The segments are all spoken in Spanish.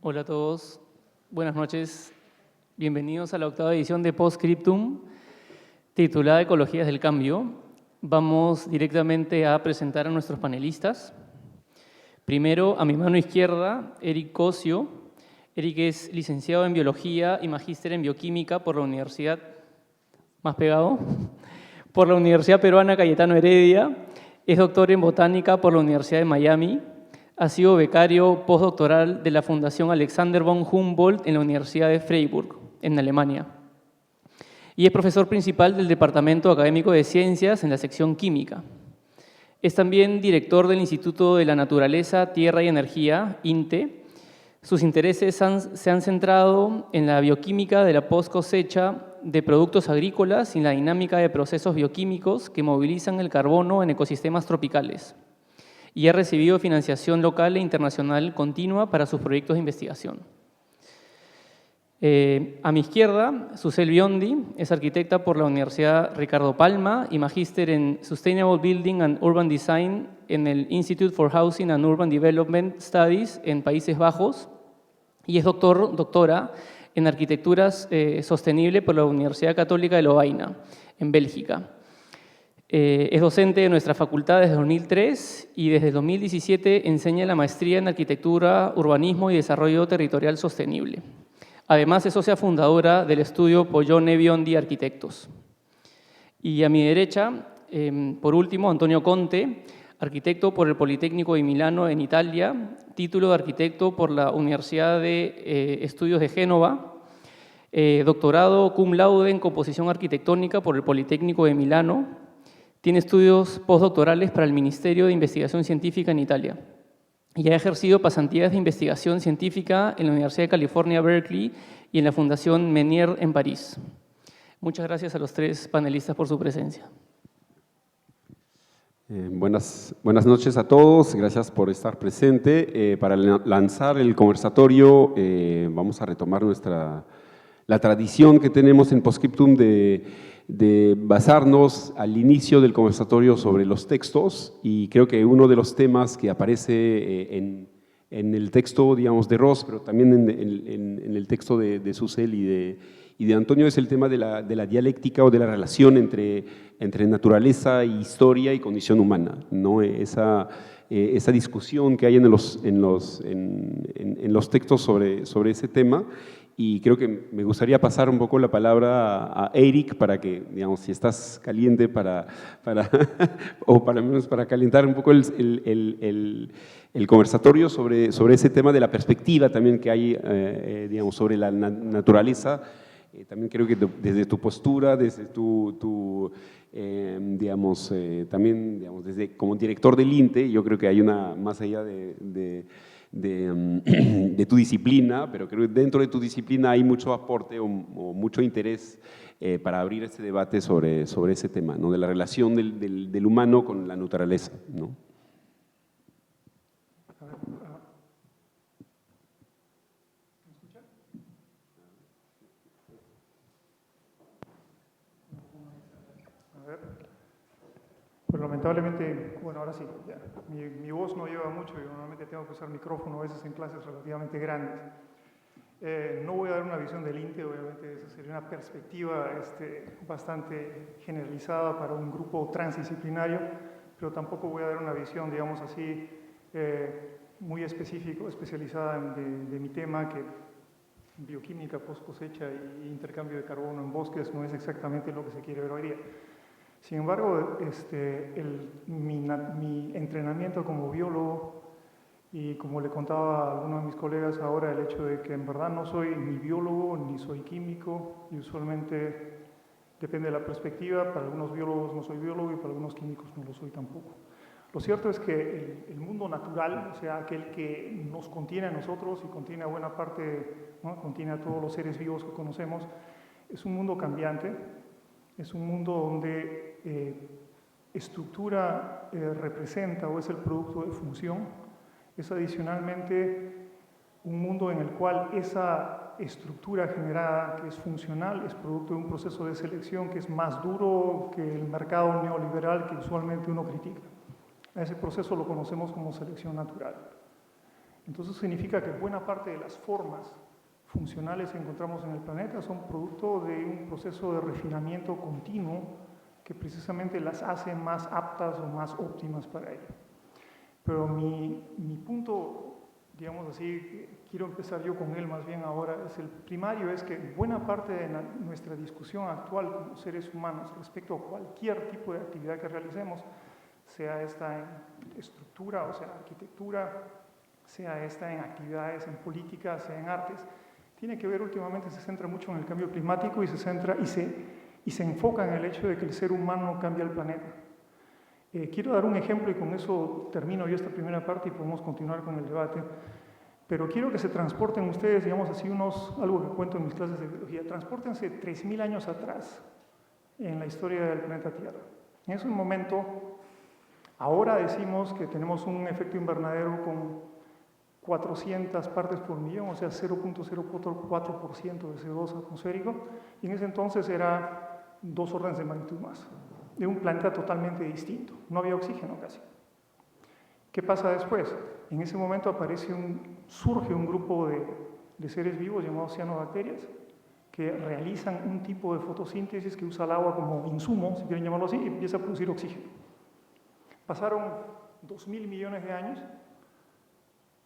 Hola a todos, buenas noches. Bienvenidos a la octava edición de Postscriptum, titulada Ecologías del Cambio. Vamos directamente a presentar a nuestros panelistas. Primero, a mi mano izquierda, Eric Cosio. Eric es licenciado en Biología y magíster en Bioquímica por la Universidad, por la Universidad Peruana Cayetano Heredia. Es doctor en Botánica por la Universidad de Miami. Ha sido becario postdoctoral de la Fundación Alexander von Humboldt en la Universidad de Freiburg, en Alemania. Y es profesor principal del Departamento Académico de Ciencias en la sección Química. Es también director del Instituto de la Naturaleza, Tierra y Energía, INTE. Sus intereses se han centrado en la bioquímica de la post-cosecha de productos agrícolas y la dinámica de procesos bioquímicos que movilizan el carbono en ecosistemas tropicales. Y ha recibido financiación local e internacional continua para sus proyectos de investigación. A mi izquierda, Susel Biondi es arquitecta por la Universidad Ricardo Palma y magíster en Sustainable Building and Urban Design en el Institute for Housing and Urban Development Studies en Países Bajos y es doctora en Arquitectura Sostenible por la Universidad Católica de Lovaina, en Bélgica. Es docente de nuestra facultad desde 2003 y desde 2017 enseña la maestría en Arquitectura, Urbanismo y Desarrollo Territorial Sostenible. Además, es socia fundadora del estudio Pollone Biondi Arquitectos. Y a mi derecha, por último, Antonio Conte, arquitecto por el Politécnico de Milano en Italia, título de arquitecto por la Universidad de Estudios de Génova, doctorado cum laude en composición arquitectónica por el Politécnico de Milano. Tiene estudios postdoctorales para el Ministerio de Investigación Científica en Italia y ha ejercido pasantías de investigación científica en la Universidad de California, Berkeley y en la Fundación Menier en París. Muchas gracias a los tres panelistas por su presencia. Buenas noches a todos, gracias por estar presente. Para lanzar el conversatorio vamos a retomar la tradición que tenemos en Postscriptum de basarnos al inicio del conversatorio sobre los textos, y creo que uno de los temas que aparece en el texto, digamos, de Ross, pero también en el texto de Susel y de Antonio, es el tema de la dialéctica o de la relación entre naturaleza y historia y condición humana, ¿no? Esa discusión que hay en los textos sobre ese tema. Y creo que me gustaría pasar un poco la palabra a Eric para que, digamos, si estás caliente o para menos para calentar un poco el conversatorio sobre ese tema de la perspectiva también que hay, digamos, sobre la naturaleza. También creo que desde tu postura, desde digamos, también, digamos, desde como director del INTE, yo creo que hay más allá de tu disciplina, pero creo que dentro de tu disciplina hay mucho aporte o mucho interés para abrir este debate sobre ese tema, ¿no? De la relación del humano con la naturaleza, ¿no? ¿Me escuchan? A ver. Pues lamentablemente, bueno, ahora sí, ya, mi voz no lleva mucho, yo normalmente tengo que usar micrófono a veces en clases relativamente grandes. No voy a dar una visión del INTE, obviamente esa sería una perspectiva bastante generalizada para un grupo transdisciplinario, pero tampoco voy a dar una visión, digamos así, muy especializada de mi tema, que bioquímica post cosecha y intercambio de carbono en bosques no es exactamente lo que se quiere ver hoy día. Sin embargo, mi entrenamiento como biólogo, y como le contaba a algunos de mis colegas ahora, el hecho de que en verdad no soy ni biólogo ni soy químico, y usualmente depende de la perspectiva, para algunos biólogos no soy biólogo y para algunos químicos no lo soy tampoco. Lo cierto es que el mundo natural, o sea, aquel que nos contiene a nosotros y contiene a buena parte, ¿no? Contiene a todos los seres vivos que conocemos, es un mundo cambiante, es un mundo donde estructura representa o es el producto de función. Es adicionalmente un mundo en el cual esa estructura generada, que es funcional, es producto de un proceso de selección que es más duro que el mercado neoliberal que usualmente uno critica. A ese proceso lo conocemos como selección natural. Entonces significa que buena parte de las formas funcionales que encontramos en el planeta son producto de un proceso de refinamiento continuo que precisamente las hace más aptas o más óptimas para ello. Pero mi punto, digamos así, quiero empezar yo con él más bien ahora, es el primario, es que buena parte de nuestra discusión actual como seres humanos respecto a cualquier tipo de actividad que realicemos, sea esta en estructura o sea arquitectura, sea esta en actividades en política, sea en artes, tiene que ver últimamente, se centra mucho en el cambio climático y se enfoca en el hecho de que el ser humano cambia el planeta. Quiero dar un ejemplo y con eso termino yo esta primera parte y podemos continuar con el debate. Pero quiero que se transporten ustedes, digamos así, algo que cuento en mis clases de biología, transpórtense 3000 años atrás en la historia del planeta Tierra. En ese momento, ahora decimos que tenemos un efecto invernadero con 400 partes por millón, o sea, 0.04% de CO2 atmosférico, y en ese entonces era 2 órdenes de magnitud más, de un planeta totalmente distinto. No había oxígeno casi. ¿Qué pasa después? En ese momento surge un grupo de seres vivos llamados cianobacterias que realizan un tipo de fotosíntesis que usa el agua como insumo, si quieren llamarlo así, y empieza a producir oxígeno. Pasaron 2000 millones de años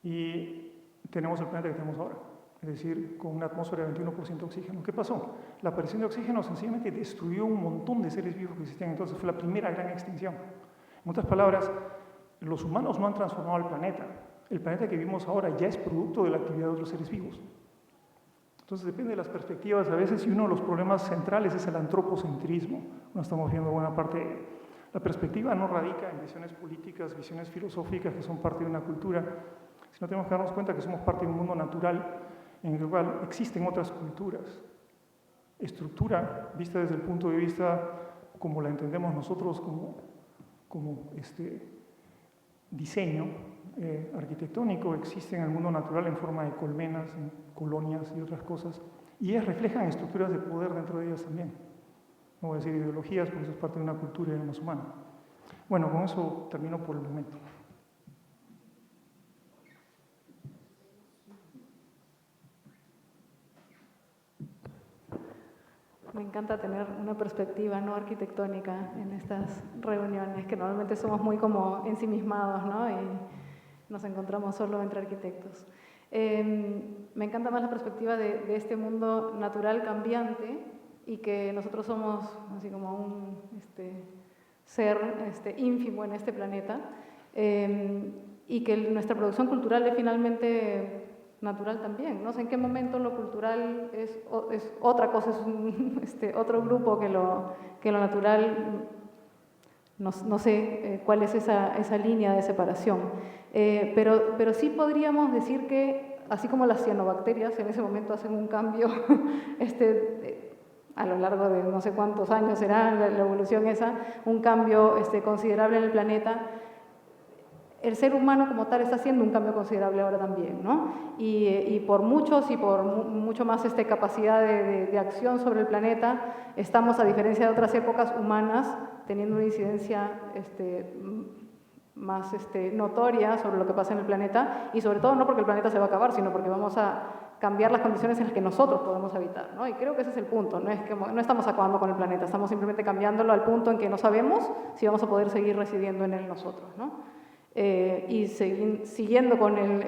y tenemos el planeta que tenemos ahora, es decir, con una atmósfera de 21% de oxígeno. ¿Qué pasó? La aparición de oxígeno sencillamente destruyó un montón de seres vivos que existían, entonces fue la primera gran extinción. En otras palabras, los humanos no han transformado el planeta que vivimos ahora ya es producto de la actividad de otros seres vivos. Entonces depende de las perspectivas a veces, y uno de los problemas centrales es el antropocentrismo. No estamos viendo buena parte de ello. La perspectiva no radica en visiones políticas, visiones filosóficas que son parte de una cultura, sino tenemos que darnos cuenta que somos parte de un mundo natural en el cual existen otras culturas. Estructura, vista desde el punto de vista como la entendemos nosotros, como diseño arquitectónico, existe en el mundo natural en forma de colmenas, en colonias y otras cosas, y ellas reflejan estructuras de poder dentro de ellas también. No voy a decir ideologías, porque eso es parte de una cultura y de más humana. Bueno, con eso termino por el momento. Me encanta tener una perspectiva no arquitectónica en estas reuniones, que normalmente somos muy como ensimismados, ¿no? Y nos encontramos solo entre arquitectos. Me encanta más la perspectiva de este mundo natural cambiante y que nosotros somos así como un ser ínfimo en este planeta y que nuestra producción cultural es finalmente natural también. No sé en qué momento lo cultural es otra cosa, es otro grupo que lo natural. No sé cuál es esa línea de separación. Pero sí podríamos decir que, así como las cianobacterias en ese momento hacen un cambio a lo largo de no sé cuántos años será la evolución esa, un cambio considerable en el planeta, el ser humano como tal está haciendo un cambio considerable ahora también, ¿no? Y por muchos y por mucho más capacidad de acción sobre el planeta, estamos, a diferencia de otras épocas humanas, teniendo una incidencia más notoria sobre lo que pasa en el planeta, y sobre todo no porque el planeta se va a acabar, sino porque vamos a cambiar las condiciones en las que nosotros podemos habitar, ¿no? Y creo que ese es el punto, no es que no estamos acabando con el planeta, estamos simplemente cambiándolo al punto en que no sabemos si vamos a poder seguir residiendo en él nosotros, ¿no? Y siguiendo con el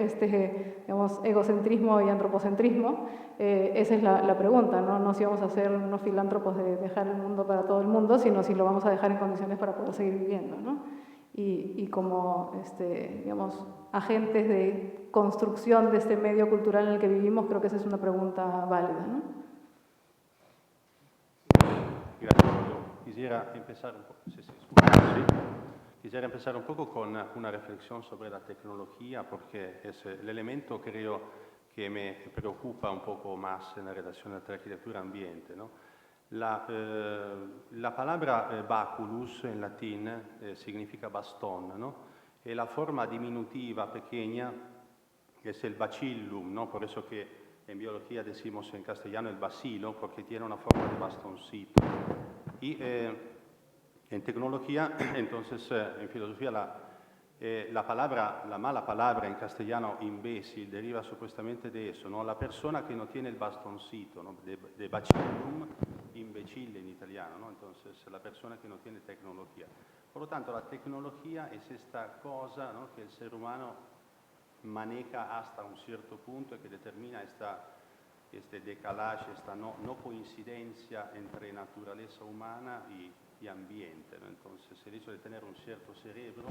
digamos, egocentrismo y antropocentrismo, esa es la pregunta, ¿no? No si vamos a ser unos filántropos de dejar el mundo para todo el mundo, sino si lo vamos a dejar en condiciones para poder seguir viviendo, ¿no? Y como digamos, agentes de construcción de este medio cultural en el que vivimos, creo que esa es una pregunta válida, ¿no? Gracias. Quisiera empezar un poco. Sí. Quisiera empezar un poco con una reflexión sobre la tecnología, porque es el elemento, creo, que me preocupa un poco más en la relación entre arquitectura y ambiente, ¿no? La palabra baculus en latín significa bastón, ¿no? Y la forma diminutiva, pequeña, es el bacillum, ¿no? Por eso que en biología decimos en castellano el bacilo, porque tiene una forma de bastoncito. Y en tecnología, entonces, en filosofía, La mala palabra en castellano imbécil deriva supuestamente de eso, ¿no? La persona que no tiene el bastoncito, ¿no? De bacillum, imbecille en italiano, ¿no? Entonces, la persona que no tiene tecnología. Por lo tanto, la tecnología es esta cosa, ¿no? Que el ser humano maneja hasta un cierto punto y que determina este decalaje, esta no coincidencia entre naturaleza humana y ambiente, ¿no? Entonces, el hecho de tener un cierto cerebro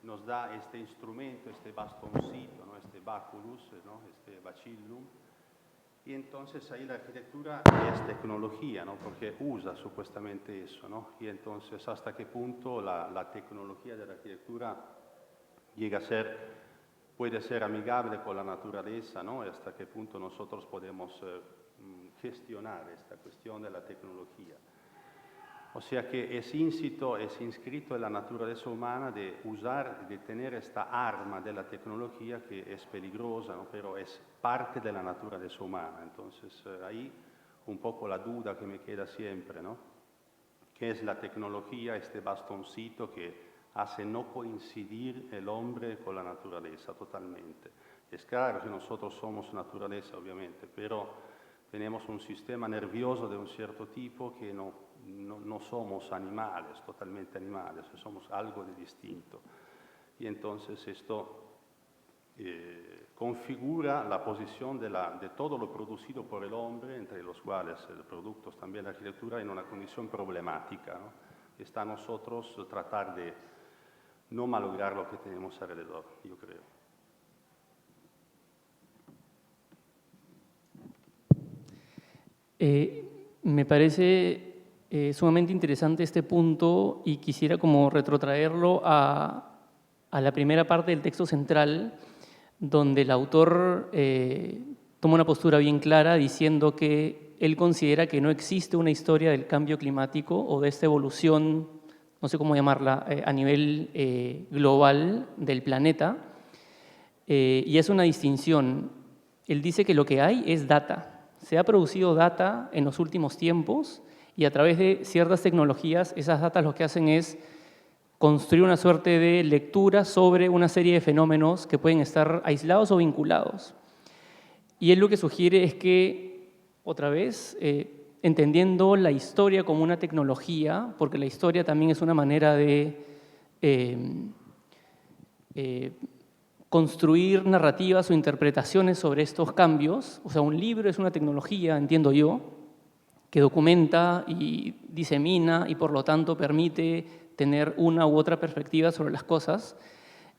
nos da este instrumento, este bastoncito, ¿no? Este baculus, ¿no? Este bacillum, y entonces ahí la arquitectura es tecnología, ¿no? Porque usa supuestamente eso, ¿no? Y entonces hasta qué punto la tecnología de la arquitectura llega a puede ser amigable con la naturaleza, ¿no? Y hasta qué punto nosotros podemos gestionar esta cuestión de la tecnología. O sea que es inscrito en la naturaleza humana de tener esta arma de la tecnología que es peligrosa, ¿no? Pero es parte de la naturaleza humana. Entonces ahí un poco la duda que me queda siempre, ¿no? ¿Qué es la tecnología, este bastoncito que hace no coincidir el hombre con la naturaleza totalmente? Es claro que nosotros somos naturaleza, obviamente, pero tenemos un sistema nervioso de un cierto tipo que no somos animales, totalmente animales, somos algo de distinto. Y entonces esto configura la posición de todo lo producido por el hombre, entre los cuales productos también de la arquitectura, en una condición problemática, ¿no? Está a nosotros tratar de no malograr lo que tenemos alrededor, yo creo. Me parece sumamente interesante este punto y quisiera como retrotraerlo a la primera parte del texto central, donde el autor toma una postura bien clara diciendo que él considera que no existe una historia del cambio climático o de esta evolución, no sé cómo llamarla, a nivel global del planeta, y es una distinción. Él dice que lo que hay es data. Se ha producido data en los últimos tiempos y a través de ciertas tecnologías, esas datas lo que hacen es construir una suerte de lectura sobre una serie de fenómenos que pueden estar aislados o vinculados. Y él lo que sugiere es que, otra vez, entendiendo la historia como una tecnología, porque la historia también es una manera de construir narrativas o interpretaciones sobre estos cambios. O sea, un libro es una tecnología, entiendo yo, que documenta y disemina y por lo tanto permite tener una u otra perspectiva sobre las cosas.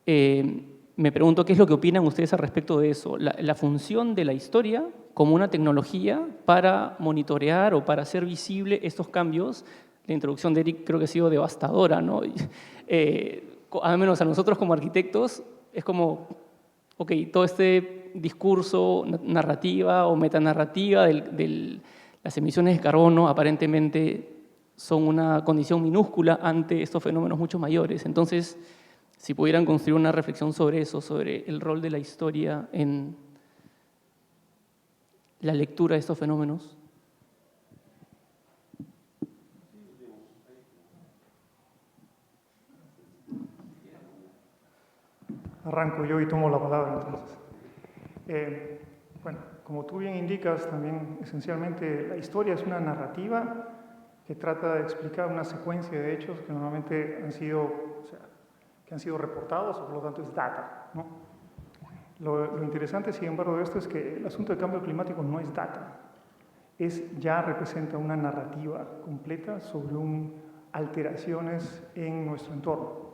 Me pregunto qué es lo que opinan ustedes al respecto de eso, la función de la historia como una tecnología para monitorear o para hacer visible estos cambios. La introducción de Eric creo que ha sido devastadora, ¿no? Al menos a nosotros como arquitectos es como, ok, todo este discurso, narrativa o metanarrativa de las emisiones de carbono aparentemente son una condición minúscula ante estos fenómenos mucho mayores. Entonces, si pudieran construir una reflexión sobre eso, sobre el rol de la historia en la lectura de estos fenómenos. Arranco yo y tomo la palabra entonces. Bueno, como tú bien indicas, también esencialmente la historia es una narrativa que trata de explicar una secuencia de hechos que normalmente han sido reportados, o por lo tanto es data, ¿no? Lo interesante, sin embargo, de esto es que el asunto del cambio climático no es data, ya representa una narrativa completa sobre alteraciones en nuestro entorno.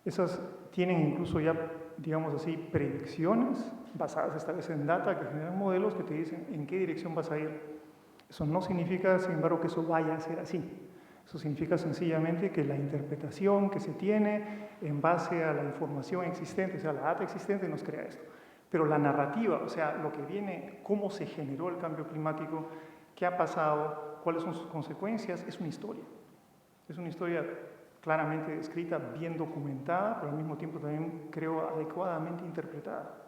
Esas tienen incluso ya, digamos así, predicciones basadas esta vez en data que generan modelos que te dicen en qué dirección vas a ir. Eso no significa, sin embargo, que eso vaya a ser así. Eso significa sencillamente que la interpretación que se tiene en base a la información existente, o sea, la data existente nos crea esto. Pero la narrativa, o sea, lo que viene, cómo se generó el cambio climático, qué ha pasado, cuáles son sus consecuencias, es una historia. Es una historia claramente escrita, bien documentada, pero al mismo tiempo también, creo, adecuadamente interpretada.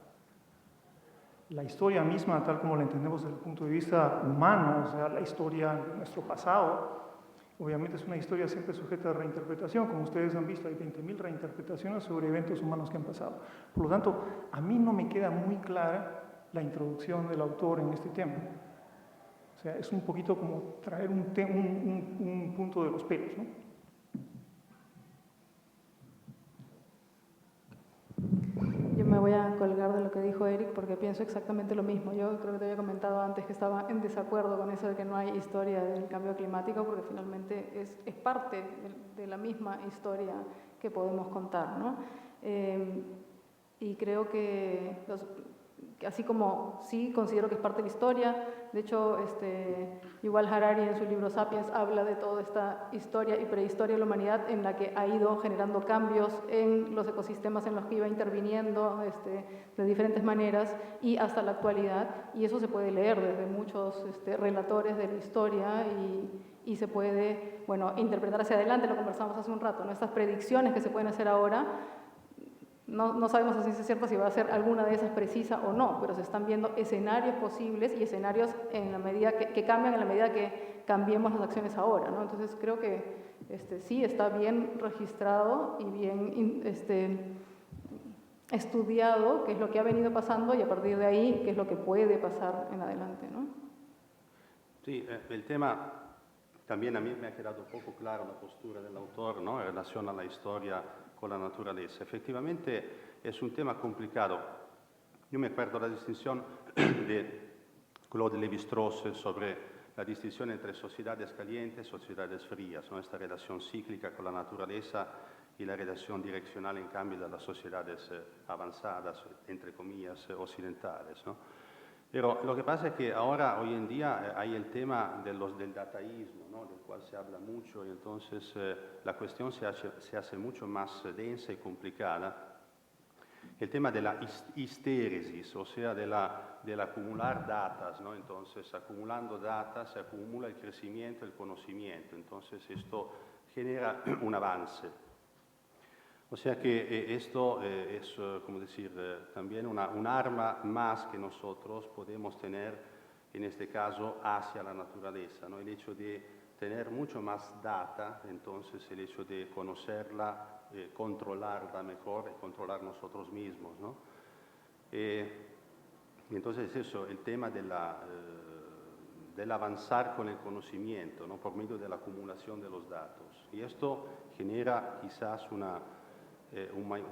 La historia misma, tal como la entendemos desde el punto de vista humano, o sea, la historia de nuestro pasado, Obviamente es una historia siempre sujeta a reinterpretación, como ustedes han visto, hay 20.000 reinterpretaciones sobre eventos humanos que han pasado. Por lo tanto, a mí no me queda muy clara la introducción del autor en este tema. O sea, es un poquito como traer un punto de los pelos, ¿no? Yo me voy a colgar de lo que dijo Eric porque pienso exactamente lo mismo. Yo creo que te había comentado antes que estaba en desacuerdo con eso de que no hay historia del cambio climático porque finalmente es parte de la misma historia que podemos contar, ¿no? Y creo que así como sí considero que es parte de la historia, de hecho Yuval Harari en su libro Sapiens habla de toda esta historia y prehistoria de la humanidad en la que ha ido generando cambios en los ecosistemas en los que iba interviniendo de diferentes maneras y hasta la actualidad, y eso se puede leer desde muchos relatores de la historia y se puede, bueno, interpretar hacia adelante, lo conversamos hace un rato, ¿no? Estas predicciones que se pueden hacer ahora. No sabemos a ciencia cierta si va a ser alguna de esas precisa o no, pero se están viendo escenarios posibles y escenarios en la medida que cambian en la medida que cambiemos las acciones ahora, ¿no? Entonces creo que sí está bien registrado y bien estudiado qué es lo que ha venido pasando y a partir de ahí qué es lo que puede pasar en adelante, ¿no? Sí, el tema también a mí me ha quedado poco claro la postura del autor, ¿no? En relación a la historia con la naturaleza. Efectivamente es un tema complicado. Yo me acuerdo la distinción de Claude Lévi-Strauss sobre la distinción entre sociedades calientes y sociedades frías, ¿no? Esta relación cíclica con la naturaleza y la relación direccional, en cambio, de las sociedades avanzadas, entre comillas, occidentales, ¿no? Pero lo que pasa es que ahora, hoy en día, hay el tema del dataísmo, ¿no? Del cual se habla mucho, y entonces la cuestión se hace mucho más densa y complicada. El tema de la histéresis, o sea, del acumular datas, ¿no? Entonces, acumulando datas se acumula el crecimiento, el conocimiento, entonces esto genera un avance. O sea que esto es, como decir, también un arma más que nosotros podemos tener, en este caso, hacia la naturaleza, ¿no? El hecho de tener mucho más data, entonces el hecho de conocerla, controlarla mejor y controlar nosotros mismos, ¿no? Entonces eso, el tema del avanzar con el conocimiento, ¿no? Por medio de la acumulación de los datos. Y esto genera quizás un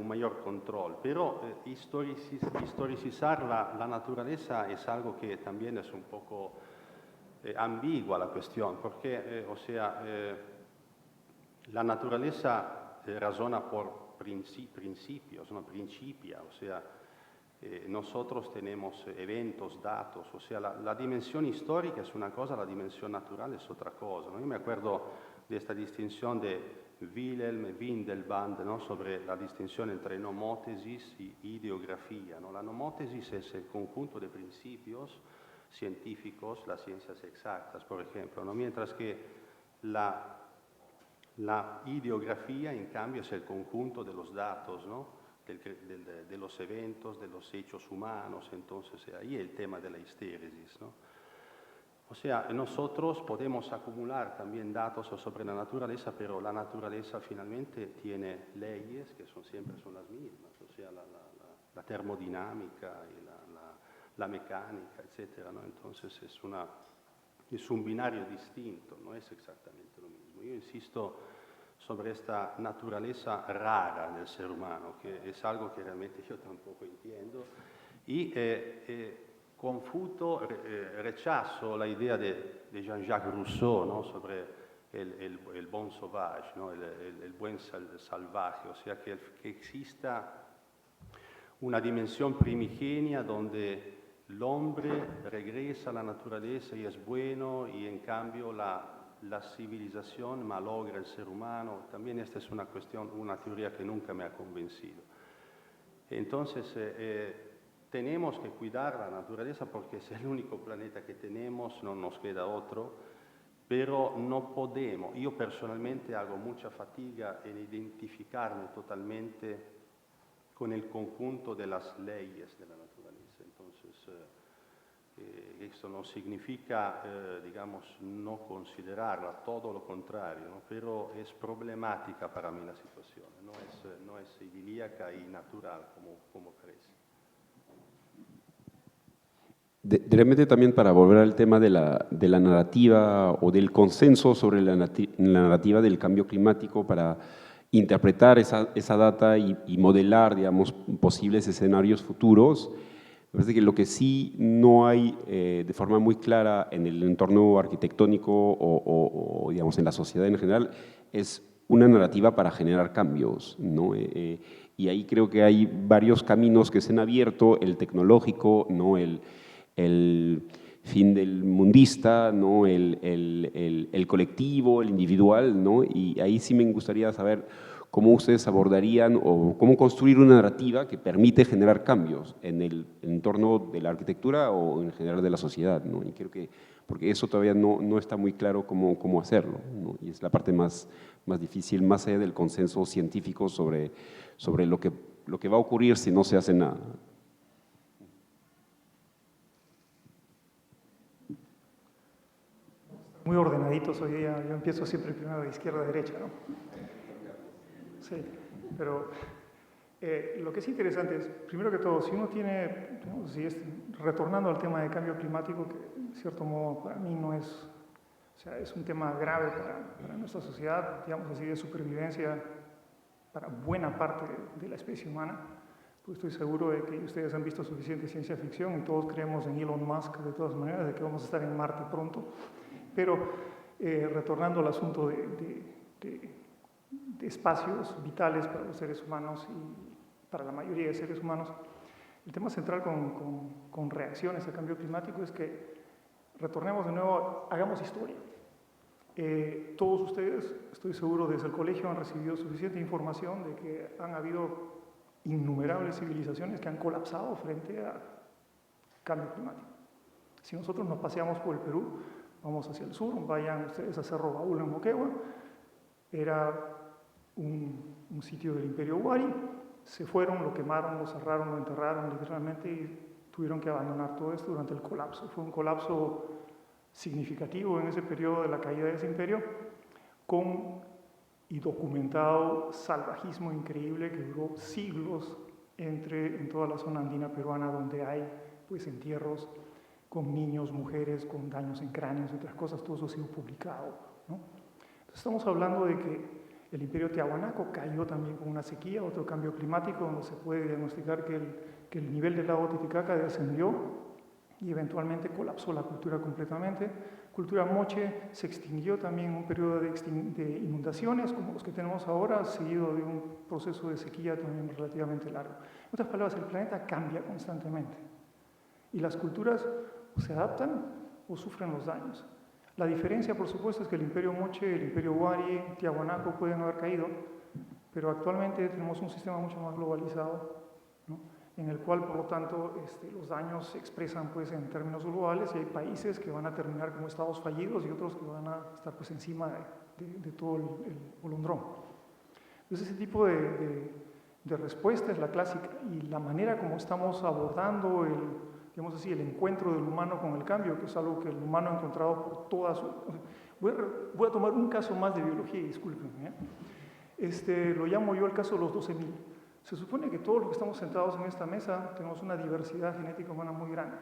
mayor control, pero historicizar la naturaleza es algo que también es un poco ambigua la cuestión, porque, o sea, la naturaleza razona por principios, ¿no? Principia, o sea, nosotros tenemos eventos, datos, o sea, la dimensión histórica es una cosa, la dimensión natural es otra cosa, ¿no? Yo me acuerdo de esta distinción de Wilhelm Windelband, ¿no? Sobre la distinción entre nomotesis y ideografía, ¿no? La nomotesis es el conjunto de principios científicos, las ciencias exactas, por ejemplo, ¿no? Mientras que la ideografía, en cambio, es el conjunto de los datos, ¿no? De los eventos, de los hechos humanos, entonces ahí el tema de la histéresis, ¿no? O sea, nosotros podemos acumular también datos sobre la naturaleza, pero la naturaleza finalmente tiene leyes que siempre son las mismas, o sea, la termodinámica y la mecánica, etcétera, ¿no? Entonces es un binario distinto, no es exactamente lo mismo. Yo insisto sobre esta naturaleza rara del ser humano, que es algo que realmente yo tampoco entiendo, y confuto, rechazo la idea de Jean-Jacques Rousseau, ¿no? Sobre el bon sauvage, ¿no? el buen salvaje, o sea, que exista una dimensión primigenia donde el hombre regresa a la naturaleza y es bueno, y en cambio la civilización malogra el ser humano. También esta es una teoría que nunca me ha convencido. Entonces, tenemos que cuidar la naturaleza porque es el único planeta que tenemos, no nos queda otro, pero no podemos. Yo personalmente hago mucha fatiga en identificarme totalmente con el conjunto de las leyes de la naturaleza. Entonces, Esto no significa, digamos, no considerarla, todo lo contrario, ¿no? Pero es problemática para mí la situación, no es idílica y natural como parece. De repente también para volver al tema de la narrativa o del consenso sobre la narrativa del cambio climático para interpretar esa data y modelar, digamos, posibles escenarios futuros. Me parece que lo que sí no hay de forma muy clara en el entorno arquitectónico o, digamos, en la sociedad en general es una narrativa para generar cambios, ¿no? Y ahí creo que hay varios caminos que se han abierto, el tecnológico, ¿no? El fin del mundista, ¿no? El colectivo, el individual, ¿no? Y ahí sí me gustaría saber cómo ustedes abordarían o cómo construir una narrativa que permite generar cambios en el entorno de la arquitectura o en general de la sociedad, ¿no? Y creo que, porque eso todavía no está muy claro cómo hacerlo, ¿no? Y es la parte más difícil, más allá del consenso científico sobre lo que va a ocurrir si no se hace nada. Muy ordenaditos hoy día, yo empiezo siempre primero de izquierda a derecha, ¿no? Sí, pero lo que es interesante es, primero que todo, si uno tiene, ¿no? Si es, retornando al tema de cambio climático, que en cierto modo para mí no es, o sea, es un tema grave para nuestra sociedad, digamos así, de supervivencia para buena parte de la especie humana, pues estoy seguro de que ustedes han visto suficiente ciencia ficción y todos creemos en Elon Musk de todas maneras, de que vamos a estar en Marte pronto. Pero retornando al asunto de espacios vitales para los seres humanos y para la mayoría de seres humanos, el tema central con reacciones al cambio climático es que retornemos de nuevo, hagamos historia. Todos ustedes, estoy seguro, desde el colegio han recibido suficiente información de que han habido innumerables civilizaciones que han colapsado frente al cambio climático. Si nosotros nos paseamos por el Perú, vamos hacia el sur, vayan ustedes a Cerro Baúl en Moquegua, era un sitio del Imperio Huari, se fueron, lo quemaron, lo cerraron, lo enterraron literalmente y tuvieron que abandonar todo esto durante el colapso. Fue un colapso significativo en ese periodo de la caída de ese imperio, y documentado salvajismo increíble que duró siglos en toda la zona andina peruana, donde hay pues entierros con niños, mujeres, con daños en cráneos, otras cosas, todo eso ha sido publicado, ¿no? Entonces estamos hablando de que el imperio Tiahuanaco cayó también con una sequía, otro cambio climático, donde se puede diagnosticar que el nivel del lago Titicaca descendió y eventualmente colapsó la cultura completamente. Cultura moche se extinguió también en un periodo de inundaciones, como los que tenemos ahora, seguido de un proceso de sequía también relativamente largo. En otras palabras, el planeta cambia constantemente y las culturas o se adaptan o sufren los daños. La diferencia, por supuesto, es que el imperio moche, el imperio Huari, Tiahuanaco pueden haber caído, pero actualmente tenemos un sistema mucho más globalizado, ¿no? En el cual, por lo tanto, los daños se expresan pues, en términos globales y hay países que van a terminar como estados fallidos y otros que van a estar pues, encima de todo el bolondrón. Entonces, ese tipo de respuesta es la clásica y la manera como estamos abordando digamos así, el encuentro del humano con el cambio, que es algo que el humano ha encontrado por toda su... Voy a tomar un caso más de biología, y discúlpenme. Lo llamo yo el caso de los 12.000. Se supone que todos los que estamos sentados en esta mesa tenemos una diversidad genética humana muy grande.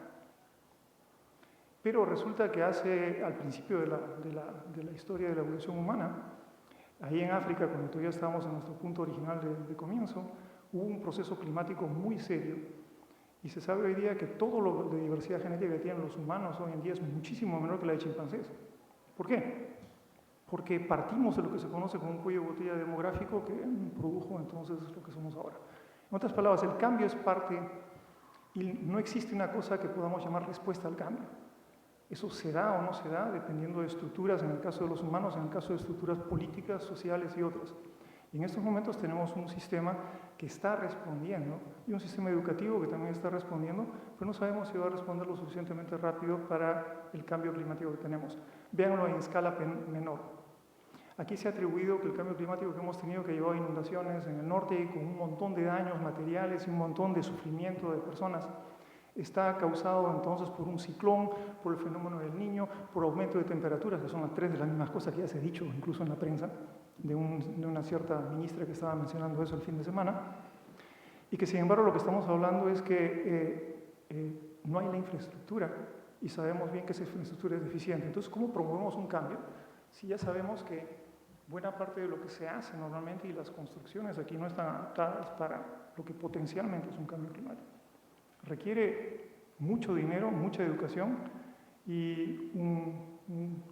Pero resulta que al principio de la historia de la evolución humana, ahí en África, cuando todavía estábamos en nuestro punto original de comienzo, hubo un proceso climático muy serio. Y se sabe hoy día que todo lo de diversidad genética que tienen los humanos hoy en día es muchísimo menor que la de chimpancés. ¿Por qué? Porque partimos de lo que se conoce como un cuello de botella demográfico que produjo entonces lo que somos ahora. En otras palabras, el cambio es parte y no existe una cosa que podamos llamar respuesta al cambio. Eso se da o no se da dependiendo de estructuras, en el caso de los humanos, en el caso de estructuras políticas, sociales y otras. Y en estos momentos tenemos un sistema que está respondiendo y un sistema educativo que también está respondiendo, pero no sabemos si va a responder lo suficientemente rápido para el cambio climático que tenemos. Véanlo en escala menor. Aquí se ha atribuido que el cambio climático que hemos tenido, que llevó a inundaciones en el norte y con un montón de daños materiales y un montón de sufrimiento de personas, está causado entonces por un ciclón, por el fenómeno del Niño, por aumento de temperaturas, que son las tres de las mismas cosas que ya se ha dicho incluso en la prensa, de una cierta ministra que estaba mencionando eso el fin de semana, y que sin embargo lo que estamos hablando es que no hay la infraestructura, y sabemos bien que esa infraestructura es deficiente. Entonces, ¿cómo promovemos un cambio si ya sabemos que buena parte de lo que se hace normalmente y las construcciones aquí no están adaptadas para lo que potencialmente es un cambio climático? Requiere mucho dinero, mucha educación y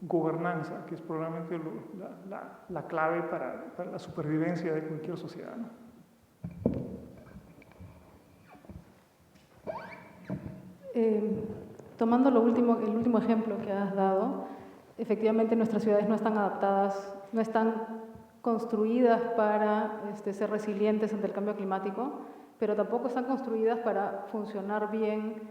gobernanza, que es probablemente la clave para la supervivencia de cualquier sociedad, ¿no? Tomando el último ejemplo que has dado, efectivamente nuestras ciudades no están adaptadas, no están construidas para ser resilientes ante el cambio climático, pero tampoco están construidas para funcionar bien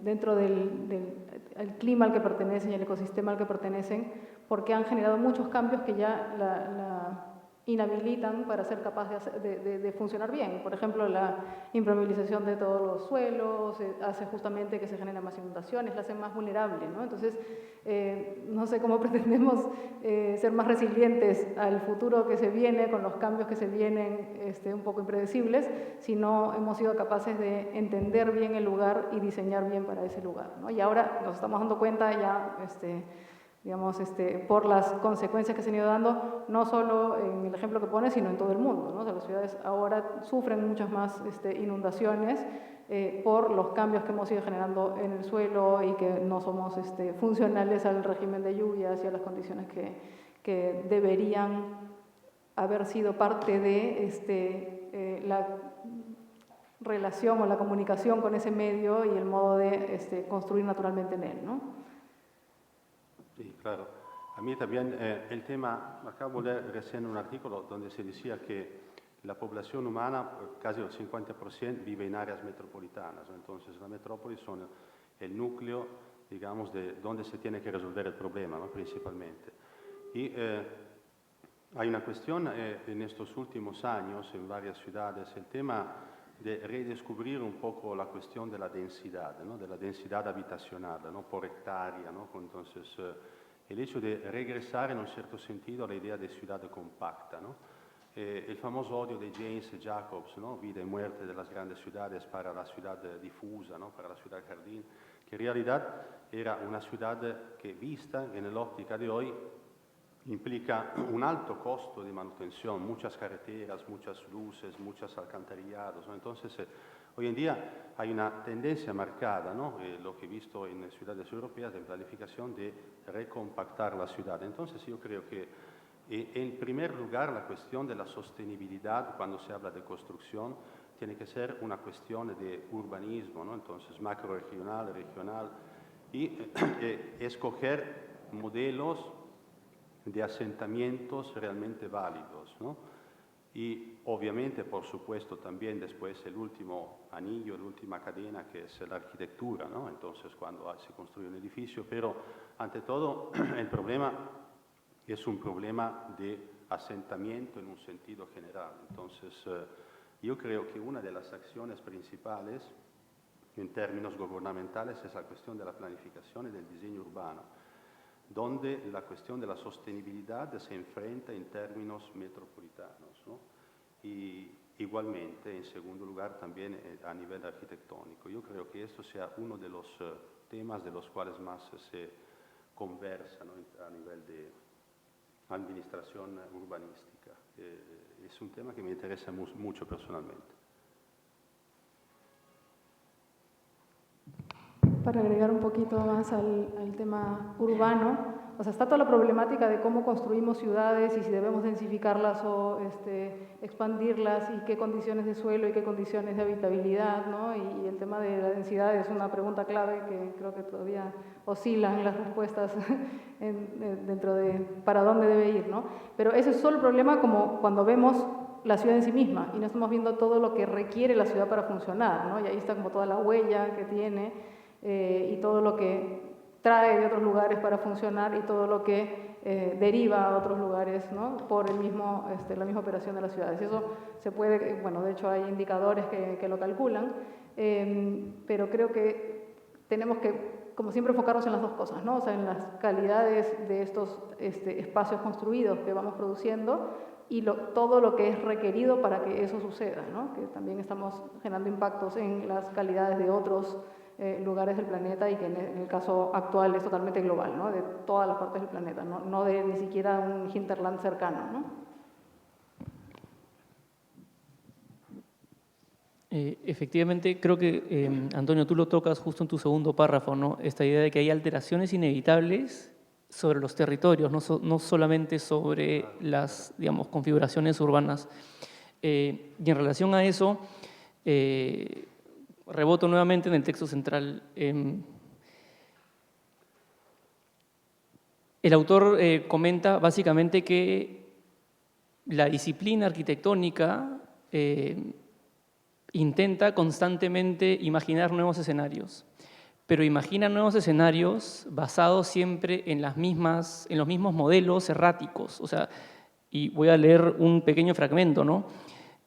dentro del clima al que pertenecen y el ecosistema al que pertenecen, porque han generado muchos cambios que ya la inhabilitan para ser capaz de funcionar bien. Por ejemplo, la impermeabilización de todos los suelos hace justamente que se generen más inundaciones, la hace más vulnerable, ¿no? Entonces, no sé cómo pretendemos ser más resilientes al futuro que se viene, con los cambios que se vienen un poco impredecibles, si no hemos sido capaces de entender bien el lugar y diseñar bien para ese lugar, ¿no? Y ahora nos estamos dando cuenta ya, digamos, por las consecuencias que se han ido dando, no solo en el ejemplo que pone, sino en todo el mundo, ¿no? O sea, las ciudades ahora sufren muchas más inundaciones por los cambios que hemos ido generando en el suelo y que no somos funcionales al régimen de lluvias y a las condiciones que deberían haber sido parte de la relación o la comunicación con ese medio y el modo de construir naturalmente en él, ¿no? Sí, claro. A mí también el tema, acabo de leer recién un artículo donde se decía que la población humana, casi el 50%, vive en áreas metropolitanas. Entonces, las metrópolis son el núcleo, digamos, de donde se tiene que resolver el problema, ¿no? Principalmente. Y hay una cuestión en estos últimos años en varias ciudades, el tema de redescubrir un poco la cuestión de la densidad, ¿no? De la densidad habitacional, ¿no? Por hectárea, ¿no? Entonces, el hecho de regresar en un cierto sentido a la idea de ciudad compacta, ¿no? El famoso odio de James Jacobs, ¿no? Vida y muerte de las grandes ciudades para la ciudad difusa, ¿no? Para la ciudad jardín, que en realidad era una ciudad que vista en la óptica de hoy implica un alto costo de manutención, muchas carreteras, muchas luces, muchos alcantarillados, ¿no? Entonces, hoy en día hay una tendencia marcada, ¿no? Lo que he visto en ciudades europeas de planificación de recompactar la ciudad. Entonces, yo creo que, en primer lugar, la cuestión de la sostenibilidad, cuando se habla de construcción, tiene que ser una cuestión de urbanismo, ¿no? Entonces, macro-regional, regional, y escoger modelos de asentamientos realmente válidos, ¿no? Y obviamente, por supuesto, también después el último anillo, la última cadena, que es la arquitectura, ¿no? Entonces, cuando se construye un edificio, pero ante todo el problema es un problema de asentamiento en un sentido general. Entonces, yo creo que una de las acciones principales en términos gubernamentales es la cuestión de la planificación y del diseño urbano, donde la cuestión de la sostenibilidad se enfrenta en términos metropolitanos, ¿no? Y igualmente, en segundo lugar, también a nivel arquitectónico. Yo creo que esto sea uno de los temas de los cuales más se conversa, ¿no? A nivel de administración urbanística. Es un tema que me interesa mucho personalmente. Para agregar un poquito más al tema urbano, o sea, está toda la problemática de cómo construimos ciudades y si debemos densificarlas o expandirlas y qué condiciones de suelo y qué condiciones de habitabilidad, ¿no? Y el tema de la densidad es una pregunta clave que creo que todavía oscilan las respuestas dentro de para dónde debe ir, ¿no? Pero ese es solo el problema como cuando vemos la ciudad en sí misma y no estamos viendo todo lo que requiere la ciudad para funcionar, ¿no? Y ahí está como toda la huella que tiene y todo lo que trae de otros lugares para funcionar y todo lo que deriva a otros lugares, ¿no? Por la misma operación de las ciudades. Eso se puede, bueno, de hecho hay indicadores que lo calculan, pero creo que tenemos que, como siempre, enfocarnos en las dos cosas, ¿no? O sea, en las calidades de estos espacios construidos que vamos produciendo y todo lo que es requerido para que eso suceda, ¿no? Que también estamos generando impactos en las calidades de otros lugares del planeta y que en el caso actual es totalmente global, ¿no? De todas las partes del planeta, no de ni siquiera un hinterland cercano, ¿no? Efectivamente, creo que, Antonio, tú lo tocas justo en tu segundo párrafo, ¿no? Esta idea de que hay alteraciones inevitables sobre los territorios, no solamente sobre las, digamos, configuraciones urbanas. Y en relación a eso, reboto nuevamente en el texto central. El autor comenta básicamente que la disciplina arquitectónica intenta constantemente imaginar nuevos escenarios, pero imagina nuevos escenarios basados siempre en los mismos modelos erráticos. O sea, y voy a leer un pequeño fragmento, ¿no?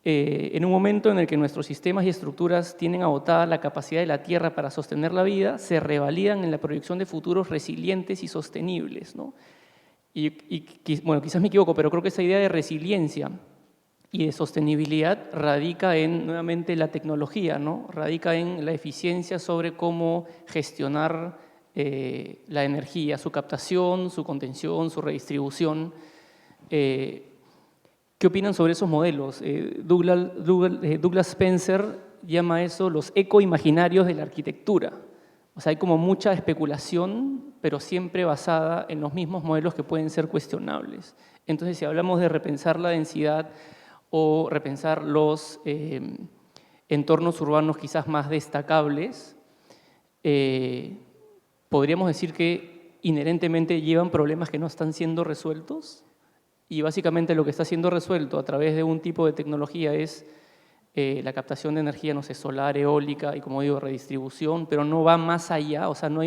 En un momento en el que nuestros sistemas y estructuras tienen agotada la capacidad de la Tierra para sostener la vida, se revalidan en la proyección de futuros resilientes y sostenibles, ¿no? Bueno, quizás me equivoco, pero creo que esa idea de resiliencia y de sostenibilidad radica en, nuevamente, la tecnología, ¿no? Radica en la eficiencia sobre cómo gestionar la energía, su captación, su contención, su redistribución. ¿Qué opinan sobre esos modelos? Douglas Spencer llama eso los ecoimaginarios de la arquitectura. O sea, hay como mucha especulación, pero siempre basada en los mismos modelos que pueden ser cuestionables. Entonces, si hablamos de repensar la densidad o repensar los entornos urbanos quizás más destacables, podríamos decir que inherentemente llevan problemas que no están siendo resueltos, y básicamente lo que está siendo resuelto a través de un tipo de tecnología es la captación de energía, no sé, solar, eólica y, como digo, redistribución, pero no va más allá. O sea, no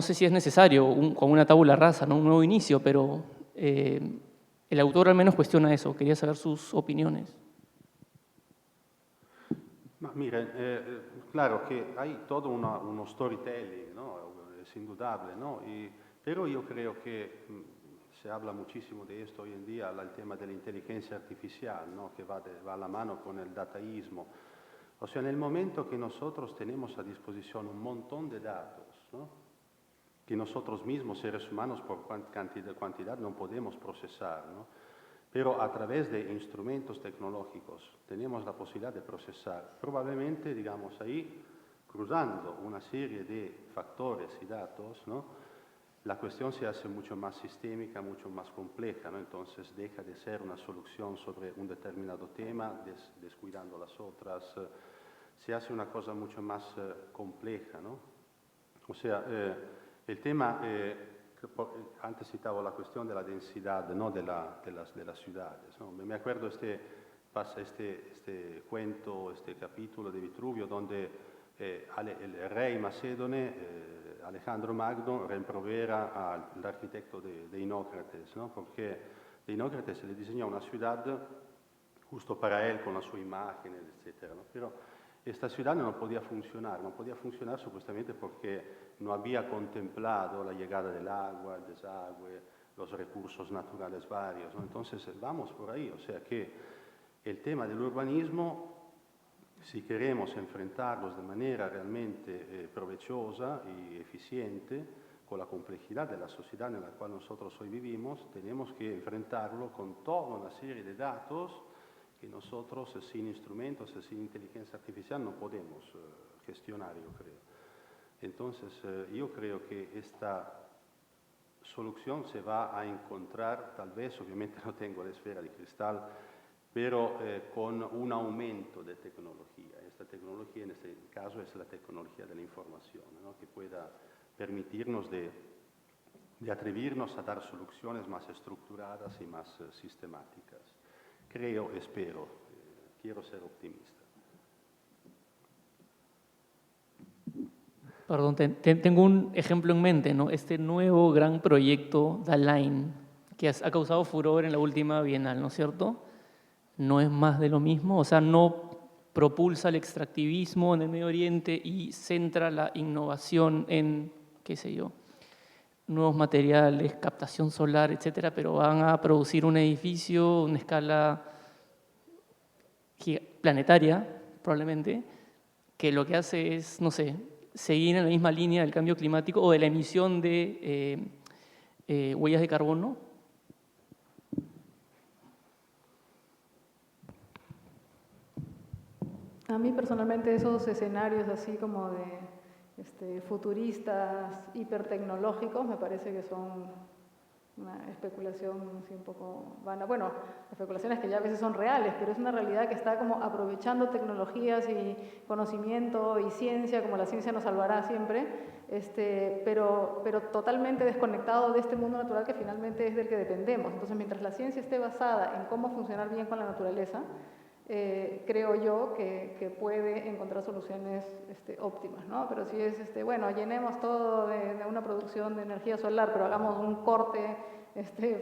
sé si es necesario con una tabula rasa, ¿no? Un nuevo inicio, pero el autor al menos cuestiona eso. Quería saber sus opiniones. Miren, claro que hay todo uno storytelling, ¿no? Es indudable, ¿no? Pero yo creo que se habla muchísimo de esto hoy en día, el tema de la inteligencia artificial, ¿no? Que va a la mano con el dataísmo. O sea, en el momento que nosotros tenemos a disposición un montón de datos, ¿no? Que nosotros mismos, seres humanos, por cantidad no podemos procesar, ¿no? Pero a través de instrumentos tecnológicos tenemos la posibilidad de procesar. Probablemente, digamos ahí, cruzando una serie de factores y datos, ¿no? La cuestión se hace mucho más sistémica, mucho más compleja, ¿no? Entonces deja de ser una solución sobre un determinado tema, descuidando las otras. Se hace una cosa mucho más compleja, ¿no? O sea, el tema, antes citaba la cuestión de la densidad, ¿no? de las ciudades, ¿no? Me acuerdo este cuento, este capítulo de Vitruvio, donde el rey macedone, Alejandro Magno, rimprovera al arquitecto de Inócrates, ¿no? Porque Inócrates le diseñó una ciudad justo para él, con la sua imagen, etc., ¿no? Pero esta ciudad no podía funcionar supuestamente porque no había contemplado la llegada del agua, el desagüe, los recursos naturales varios, ¿no? Entonces vamos por ahí, o sea que el tema del urbanismo, si queremos enfrentarlos de manera realmente provechosa y eficiente con la complejidad de la sociedad en la cual nosotros hoy vivimos, tenemos que enfrentarlo con toda una serie de datos que nosotros sin instrumentos, sin inteligencia artificial no podemos gestionar, yo creo. Entonces, yo creo que esta solución se va a encontrar, tal vez, obviamente no tengo la esfera de cristal, pero con un aumento de tecnología. Esta tecnología en este caso es la tecnología de la información, ¿no? Que pueda permitirnos de atrevernos a dar soluciones más estructuradas y más sistemáticas. Creo, espero, quiero ser optimista. Perdón, tengo un ejemplo en mente, ¿no? Este nuevo gran proyecto, The Line, que ha causado furor en la última Bienal, ¿no es cierto? no es más de lo mismo, o sea, no propulsa el extractivismo en el Medio Oriente y centra la innovación en, qué sé yo, nuevos materiales, captación solar, etcétera, pero van a producir un edificio, una escala planetaria, probablemente, que lo que hace es, no sé, seguir en la misma línea del cambio climático o de la emisión de huellas de carbono. A mí personalmente esos escenarios así como de futuristas, hipertecnológicos, me parece que son una especulación así un poco vana. Bueno, especulaciones que ya a veces son reales, pero es una realidad que está como aprovechando tecnologías y conocimiento y ciencia, como la ciencia nos salvará siempre, pero totalmente desconectado de este mundo natural que finalmente es del que dependemos. Entonces, mientras la ciencia esté basada en cómo funcionar bien con la naturaleza, creo yo que puede encontrar soluciones óptimas, ¿no? Pero si es, bueno, llenemos todo de una producción de energía solar, pero hagamos un corte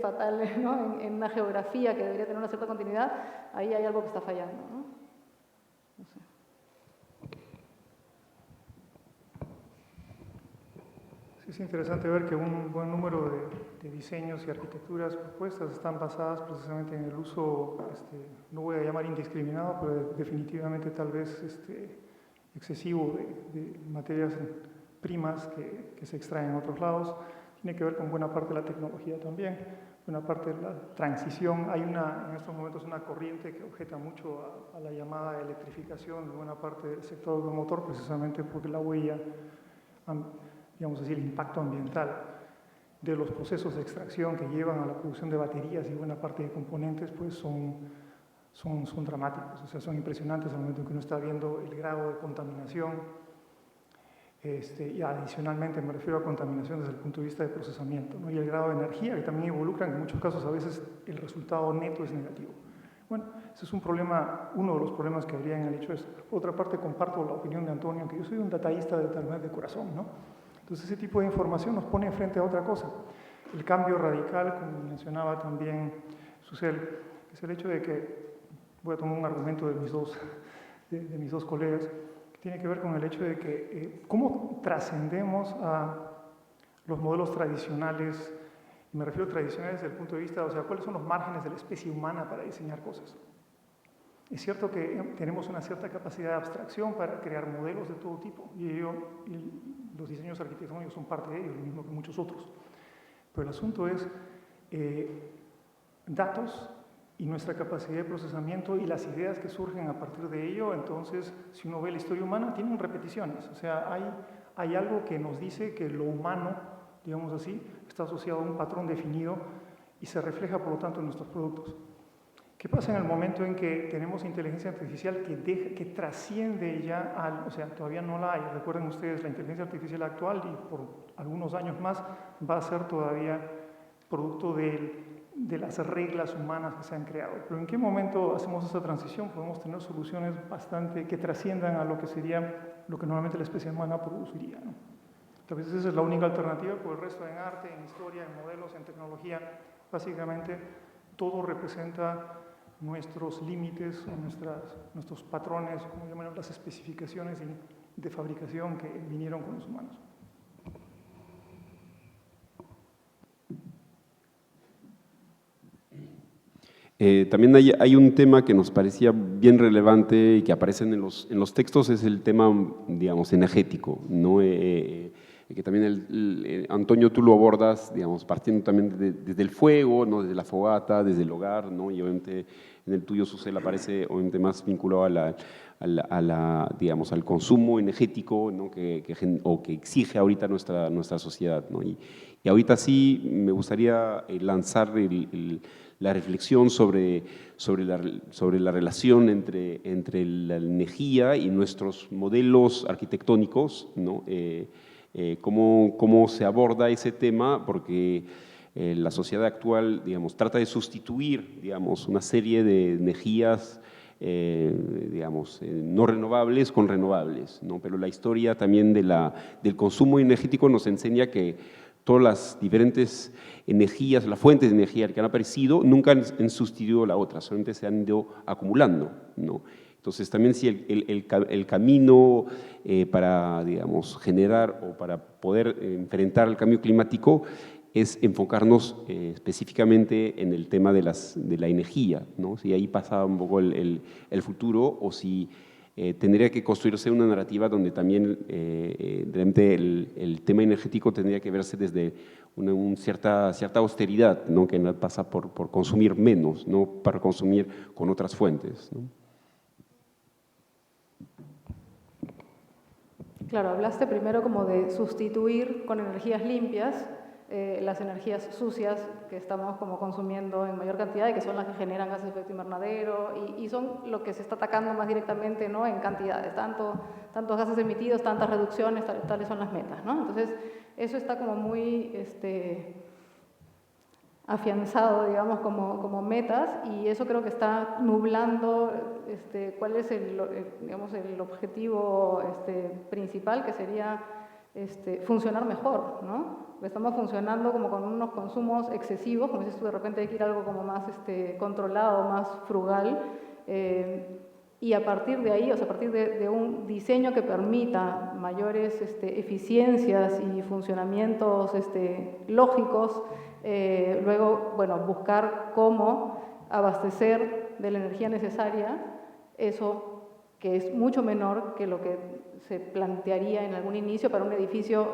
fatal, ¿no? en una geografía que debería tener una cierta continuidad, ahí hay algo que está fallando, ¿no? No sé. Sí, es interesante ver que un buen número de diseños y arquitecturas propuestas están basadas precisamente en el uso, no voy a llamar indiscriminado, pero definitivamente tal vez excesivo de materias primas que se extraen en otros lados. Tiene que ver con buena parte de la tecnología también, buena parte de la transición. Hay en estos momentos una corriente que objeta mucho a la llamada electrificación de buena parte del sector automotor, precisamente porque la huella, digamos así, el impacto ambiental de los procesos de extracción que llevan a la producción de baterías y buena parte de componentes, pues son dramáticos, o sea, son impresionantes al momento en que uno está viendo el grado de contaminación, y adicionalmente me refiero a contaminación desde el punto de vista de procesamiento, ¿no? Y el grado de energía que también involucran, en muchos casos a veces el resultado neto es negativo. Bueno, ese es un problema, uno de los problemas que habría en el hecho. Por otra parte, comparto la opinión de Antonio, que yo soy un dataísta de corazón, ¿no? Entonces, ese tipo de información nos pone frente a otra cosa. El cambio radical, como mencionaba también Susel, es el hecho de que, voy a tomar un argumento de mis dos colegas, que tiene que ver con el hecho de que cómo trascendemos a los modelos tradicionales, y me refiero a tradicionales desde el punto de vista, o sea, cuáles son los márgenes de la especie humana para diseñar cosas. Es cierto que tenemos una cierta capacidad de abstracción para crear modelos de todo tipo, y los diseños arquitectónicos son parte de ello, lo mismo que muchos otros. Pero el asunto es datos y nuestra capacidad de procesamiento y las ideas que surgen a partir de ello. Entonces, si uno ve la historia humana, tienen repeticiones. O sea, hay algo que nos dice que lo humano, digamos así, está asociado a un patrón definido y se refleja, por lo tanto, en nuestros productos. ¿Qué pasa en el momento en que tenemos inteligencia artificial que trasciende ya o sea, todavía no la hay? Recuerden ustedes, la inteligencia artificial actual y por algunos años más va a ser todavía producto de las reglas humanas que se han creado. Pero ¿en qué momento hacemos esa transición? Podemos tener soluciones que trasciendan a lo que sería lo que normalmente la especie humana produciría, ¿no? A veces esa es la única alternativa, por el resto en arte, en historia, en modelos, en tecnología, básicamente todo representa nuestros límites o nuestros patrones, como llaman las especificaciones de fabricación que vinieron con los humanos. También hay un tema que nos parecía bien relevante y que aparece en los textos, es el tema, digamos, energético, ¿no? Que también, Antonio, tú lo abordas, digamos, partiendo también desde el fuego, ¿no? Desde la fogata, desde el hogar, ¿no? Y obviamente en el tuyo, Susel, aparece obviamente más vinculado digamos, al consumo energético, ¿no? que exige ahorita nuestra sociedad, ¿no? Y ahorita sí me gustaría lanzar la reflexión sobre la relación entre la energía y nuestros modelos arquitectónicos, ¿no? Cómo se aborda ese tema, porque la sociedad actual, digamos, trata de sustituir, digamos, una serie de energías, digamos, no renovables con renovables, ¿no? Pero la historia también del consumo energético nos enseña que todas las diferentes energías, las fuentes de energía que han aparecido, nunca han sustituido la otra, solamente se han ido acumulando, ¿no? Entonces, también si el camino para, digamos, generar o para poder enfrentar el cambio climático es enfocarnos específicamente en el tema de la energía, ¿no? Si ahí pasa un poco el futuro, o si tendría que construirse una narrativa donde también realmente el tema energético tendría que verse desde una cierta austeridad, ¿no? Que no pasa por consumir menos, no para consumir con otras fuentes, ¿no? Claro, hablaste primero como de sustituir con energías limpias las energías sucias que estamos como consumiendo en mayor cantidad y que son las que generan gases de efecto invernadero y son lo que se está atacando más directamente, ¿no? En cantidades, tantos gases emitidos, tantas reducciones, tales son las metas, ¿no? Entonces, eso está como muy afianzado, digamos, como metas, y eso creo que está nublando cuál es digamos, el objetivo principal, que sería funcionar mejor, ¿no? Estamos funcionando como con unos consumos excesivos, como dices tú, de repente hay que ir a algo como más controlado, más frugal, y a partir de ahí, o sea, a partir de un diseño que permita mayores eficiencias y funcionamientos lógicos, luego, bueno, buscar cómo abastecer de la energía necesaria eso que es mucho menor que lo que se plantearía en algún inicio para un edificio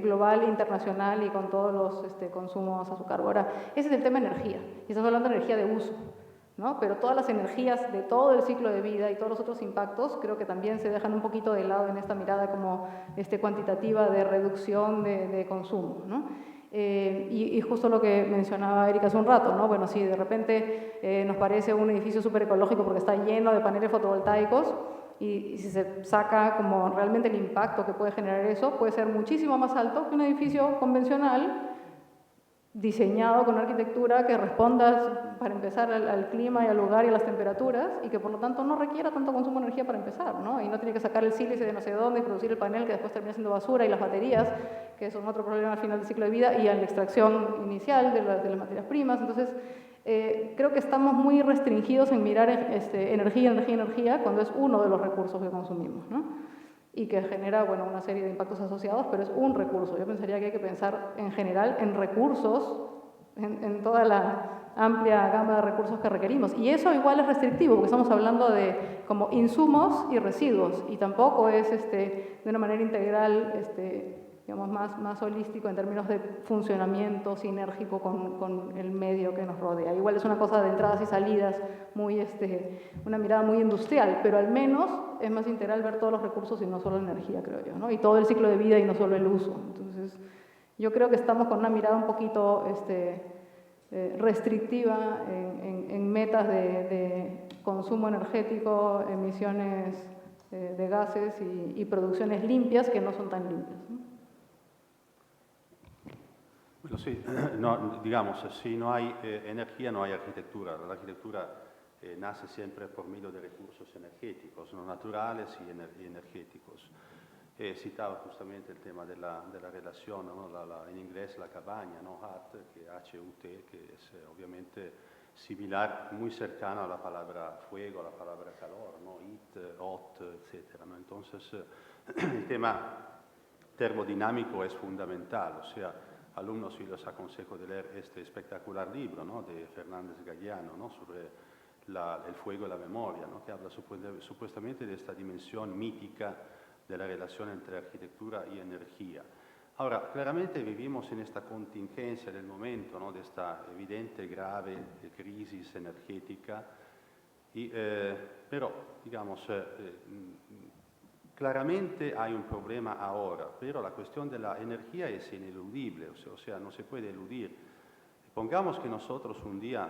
global, internacional y con todos los consumos a su cargo. Ahora, ese es el tema energía, y estamos hablando de energía de uso, ¿no? Pero todas las energías de todo el ciclo de vida y todos los otros impactos creo que también se dejan un poquito de lado en esta mirada como cuantitativa de reducción de consumo, ¿no? Y justo lo que mencionaba Erika hace un rato, ¿no? Bueno, si de repente nos parece un edificio súper ecológico porque está lleno de paneles fotovoltaicos, y si se saca como realmente el impacto que puede generar eso, puede ser muchísimo más alto que un edificio convencional diseñado con arquitectura que responda, para empezar, al clima y al lugar y a las temperaturas, y que por lo tanto no requiera tanto consumo de energía para empezar, ¿no? Y no tiene que sacar el sílice de no sé dónde y producir el panel que después termina siendo basura, y las baterías, que son otro problema al final del ciclo de vida, y a la extracción inicial de las materias primas. Entonces, creo que estamos muy restringidos en mirar energía, cuando es uno de los recursos que consumimos, ¿no? Y que genera, bueno, una serie de impactos asociados, pero es un recurso. Yo pensaría que hay que pensar en general en recursos, en toda la amplia gama de recursos que requerimos. Y eso igual es restrictivo, porque estamos hablando de como insumos y residuos, y tampoco es de una manera integral, digamos, más holístico en términos de funcionamiento sinérgico con el medio que nos rodea. Igual es una cosa de entradas y salidas, muy, una mirada muy industrial, pero al menos es más integral ver todos los recursos y no solo la energía, creo yo, ¿no? Y todo el ciclo de vida y no solo el uso. Entonces, yo creo que estamos con una mirada un poquito restrictiva en metas de consumo energético, emisiones de gases y producciones limpias que no son tan limpias, ¿no? Bueno, sí, no, digamos, si no hay energía, no hay arquitectura. La arquitectura nace siempre por medio de recursos energéticos, no naturales y energéticos. Citaba justamente el tema de la relación, ¿no? En inglés la cabaña, ¿no? H-U-T, que es obviamente similar, muy cercana a la palabra fuego, a la palabra calor, ¿no? Heat, hot, etc., ¿no? Entonces, el tema termodinámico es fundamental, o sea, alumnos, yo les aconsejo de leer este espectacular libro, ¿no? De Fernández Gaggiano, ¿no? Sobre el fuego y la memoria, ¿no? Que habla supuestamente de esta dimensión mítica de la relación entre arquitectura y energía. Ahora, claramente vivimos en esta contingencia del momento, ¿no? De esta evidente, grave crisis energética, pero, digamos, claramente hay un problema ahora, pero la cuestión de la energía es ineludible, o sea, no se puede eludir. Pongamos que nosotros un día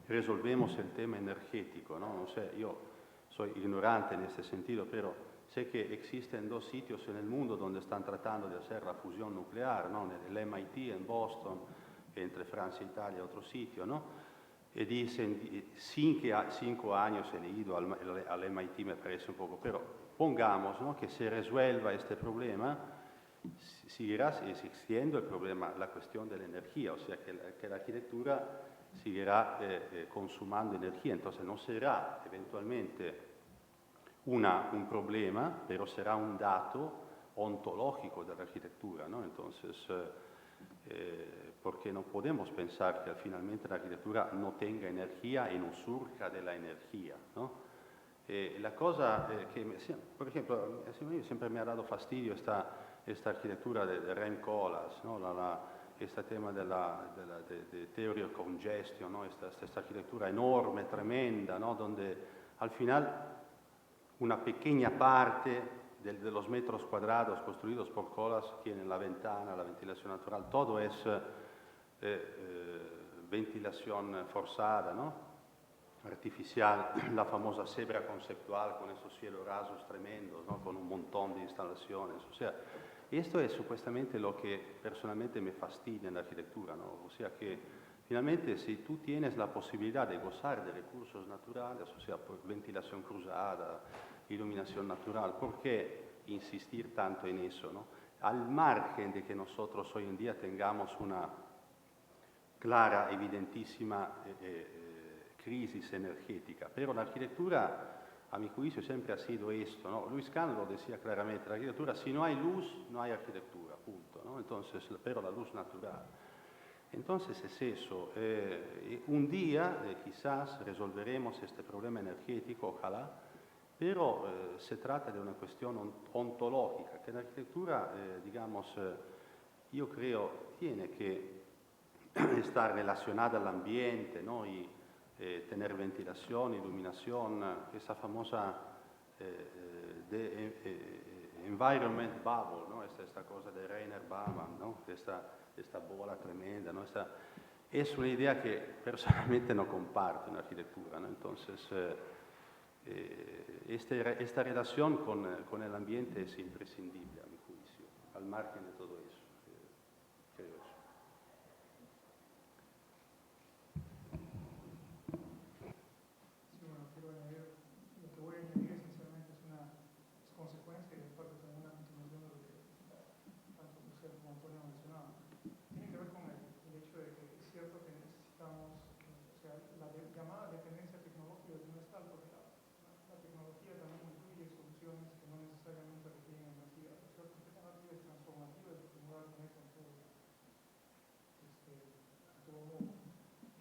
resolvemos el tema energético, ¿no? No sé, yo soy ignorante en este sentido, pero sé que existen 2 sitios en el mundo donde están tratando de hacer la fusión nuclear, ¿no? El MIT en Boston, entre Francia e Italia, otro sitio, ¿no? E dicen, sin que 5 años he leído al MIT, me parece un poco, pero pongamos, ¿no? Que se resuelva este problema seguirá existiendo el problema, la cuestión de la energía, o sea que la arquitectura seguirá consumando energía, entonces no será eventualmente un problema, pero será un dato ontológico de la arquitectura, ¿no? Entonces, porque no podemos pensar que finalmente la arquitectura no tenga energía y no surja de la energía, ¿no? La cosa por ejemplo, a mí siempre me ha dado fastidio esta arquitectura de Rem Koolhaas, ¿no? Este tema de Theory of Congestion, ¿no? Esta arquitectura enorme, tremenda, ¿no? Donde al final una pequeña parte de los metros cuadrados construidos por Koolhaas tienen la ventana, la ventilación natural, todo es ventilación forzada, ¿no? Artificial, la famosa cebra conceptual con esos cielos rasos tremendos, ¿no? Con un montón de instalaciones. O sea, esto es supuestamente lo que personalmente me fastidia en la arquitectura, ¿no? O sea que finalmente si tú tienes la posibilidad de gozar de recursos naturales, o sea, por ventilación cruzada, iluminación natural, ¿por qué insistir tanto en eso, ¿no? Al margen de que nosotros hoy en día tengamos una clara, evidentísima crisis energética, pero la arquitectura, a mi juicio, siempre ha sido esto, ¿no? Luis Kahn lo decía claramente, la arquitectura, si no hay luz, no hay arquitectura, punto, ¿no? Entonces, pero la luz natural. Entonces es eso, un día quizás resolveremos este problema energético, ojalá, pero se trata de una cuestión ontológica, que la arquitectura, digamos, yo creo, tiene que estar relacionada al ambiente, ¿no? Y tener ventilación, iluminación, esa famosa environment bubble, ¿no? Esta cosa de Rainer Baumann, ¿no? Esta bola tremenda, ¿no? Es una idea que personalmente no comparto en arquitectura, ¿no? Entonces, esta relación con el ambiente es imprescindible, a mi juicio, al margen de todo eso, creo eso. Sí, bueno, quiero añadir, lo que voy a añadir esencialmente es consecuencia y en parte también una continuación de lo que tanto José como Antonio mencionaban. Tiene que ver con el hecho de que es cierto que necesitamos, o sea, la llamada dependencia tecnológica no es tal, porque la tecnología también incluye soluciones que no necesariamente requieren energía. O sea, porque tecnología es transformativa, es lo que mueve el planeta en todo modo.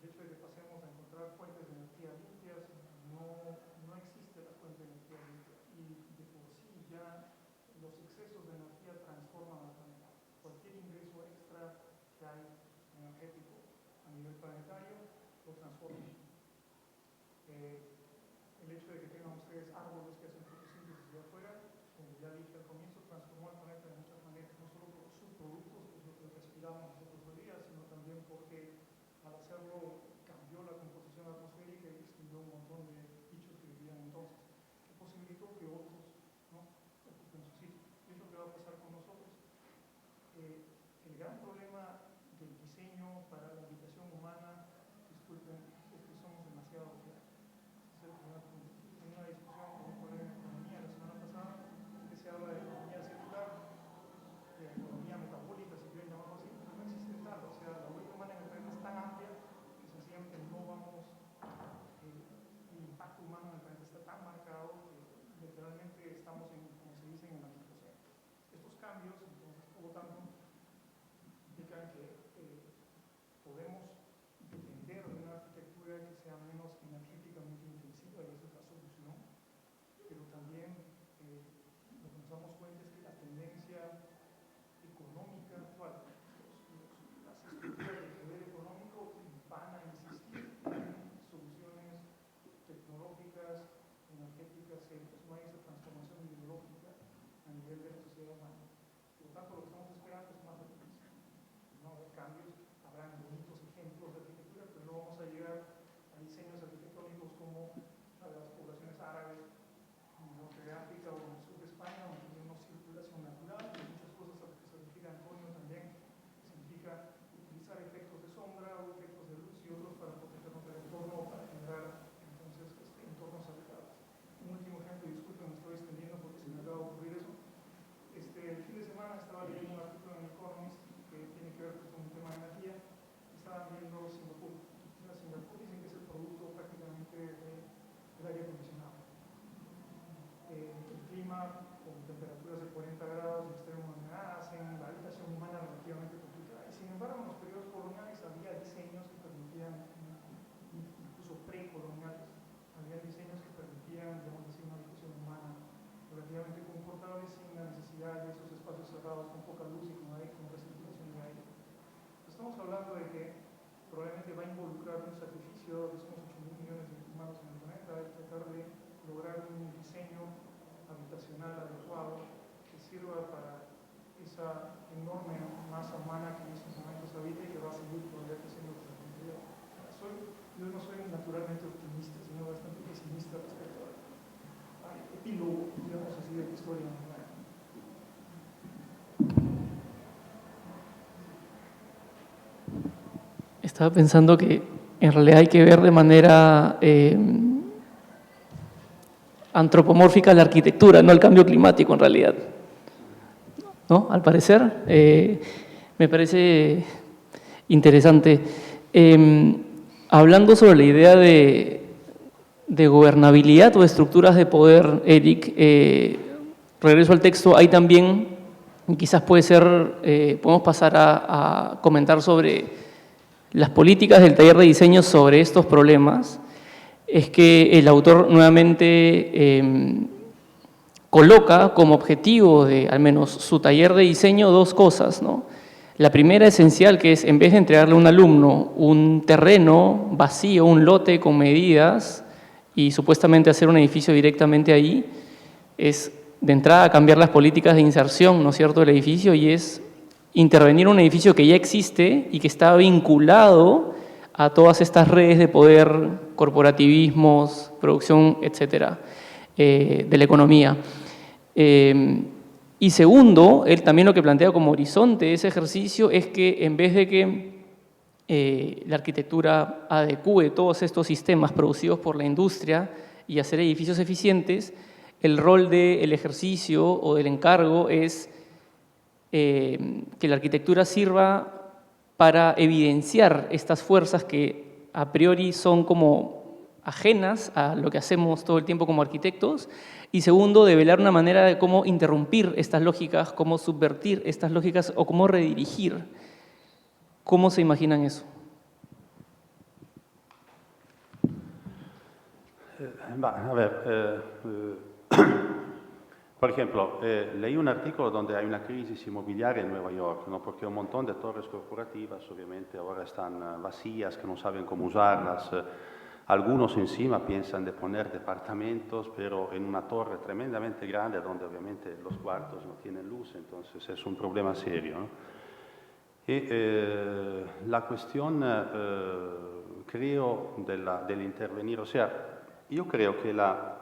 El hecho de que pasemos a encontrar fuentes de energía limpias, no existe la fuente de energía limpia. Y de por sí ya los excesos de energía transforman al planeta. Cualquier ingreso extra que hay energético a nivel planetario lo transforma. El hecho de que tengan ustedes árboles que hacen fotosíntesis de afuera, como ya dije al comienzo, transformó el planeta de muchas maneras, no solo por sus productos, que es lo que respiramos nosotros hoy día, sino también porque al hacerlo cambió la composición atmosférica y extinguió un montón de bichos que vivían entonces, que posibilitó que otros, ¿no?, ocupen su sitio. Y es lo que va a pasar con nosotros. El gran problema del diseño para la habitación humana, disculpen, es que somos demasiado claros. En una discusión con un colega de economía la semana pasada, que se habla de economía circular, de economía metabólica, si quieren llamarlo así, pero no existe tal. O sea, la huella humana en el planeta es tan amplia que sencillamente no vamos, el impacto humano en el planeta está tan marcado que literalmente estamos en, como se dice, en el antropoceno. Estos cambios, entonces, por lo tanto, temperaturas de 40 grados en extremo hacen la habitación humana relativamente complicada. Y sin embargo, en los periodos coloniales había diseños que permitían, incluso precoloniales, había diseños que permitían, digamos así, una habitación humana relativamente confortable sin la necesidad de esos espacios cerrados con poca luz y con recirculación de aire. Estamos hablando de que probablemente va a involucrar un sacrificio de unos 8.000 millones de humanos en el planeta, de tratar de lograr un diseño habitacional adecuado que sirva para esa enorme masa humana que en estos momentos habita y que va a seguir todavía creciendo con la comunidad. Yo no soy naturalmente optimista, sino bastante pesimista respecto al epílogo, digamos así, de la historia humana. Estaba pensando que en realidad hay que ver de manera antropomórfica la arquitectura, no el cambio climático en realidad. ¿No? Al parecer, me parece interesante. Hablando sobre la idea de gobernabilidad o de estructuras de poder, Eric, regreso al texto, hay también, quizás puede ser, podemos pasar a comentar sobre las políticas del taller de diseño sobre estos problemas, es que el autor nuevamente coloca como objetivo de al menos su taller de diseño dos cosas, ¿no? La primera esencial, que es en vez de entregarle a un alumno un terreno vacío, un lote con medidas y supuestamente hacer un edificio directamente ahí, es de entrada cambiar las políticas de inserción, ¿no es cierto?, del edificio, y es intervenir en un edificio que ya existe y que está vinculado a todas estas redes de poder, corporativismos, producción, etcétera, de la economía. Y segundo, él también lo que plantea como horizonte de ese ejercicio es que en vez de que la arquitectura adecúe todos estos sistemas producidos por la industria y hacer edificios eficientes, el rol del ejercicio o del encargo es que la arquitectura sirva para evidenciar estas fuerzas que a priori son como ajenas a lo que hacemos todo el tiempo como arquitectos, y segundo, develar una manera de cómo interrumpir estas lógicas, cómo subvertir estas lógicas o cómo redirigir. ¿Cómo se imaginan eso? A ver, por ejemplo, leí un artículo donde hay una crisis inmobiliaria en Nueva York, ¿no? Porque un montón de torres corporativas obviamente ahora están vacías, que no saben cómo usarlas. Algunos encima piensan de poner departamentos, pero en una torre tremendamente grande donde obviamente los cuartos no tienen luz, entonces es un problema serio, ¿no? Y la cuestión, creo, del intervenir, o sea, yo creo que la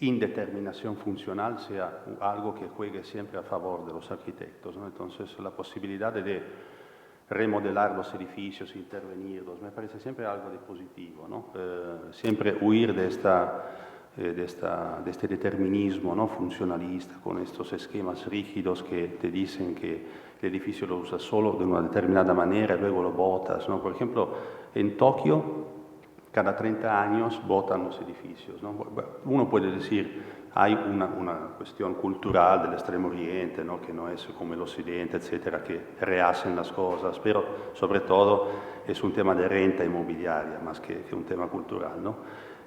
indeterminación funcional sea algo que juegue siempre a favor de los arquitectos, ¿no? Entonces, la posibilidad de remodelar los edificios, intervenirlos, me parece siempre algo de positivo, ¿no? Siempre huir de este determinismo, ¿no?, funcionalista, con estos esquemas rígidos que te dicen que el edificio lo usas solo de una determinada manera y luego lo botas, ¿no? Por ejemplo, en Tokio, cada 30 años botan los edificios, ¿no? Uno puede decir, hay una cuestión cultural del Extremo Oriente, ¿no?, que no es como el Occidente, etcétera, que rehacen las cosas, pero sobre todo es un tema de renta inmobiliaria más que un tema cultural, ¿no?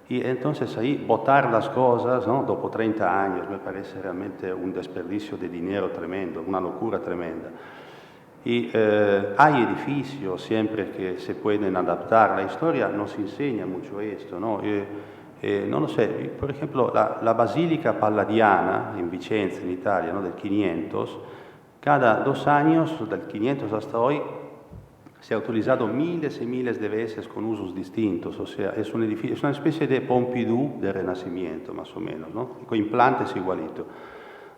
Y entonces ahí botar las cosas, ¿no?, dopo 30 años me parece realmente un desperdicio de dinero tremendo, una locura tremenda. Y hay edificios siempre que se pueden adaptar. La historia nos enseña mucho esto, ¿no? No lo sé, por ejemplo, la Basílica Palladiana en Vicenza, en Italia, ¿no?, del 500, cada 2 años, del 500 hasta hoy, se ha utilizado miles y miles de veces con usos distintos. O sea, es un edificio, es una especie de Pompidou del Renacimiento, más o menos, ¿no?, con implantes igualitos.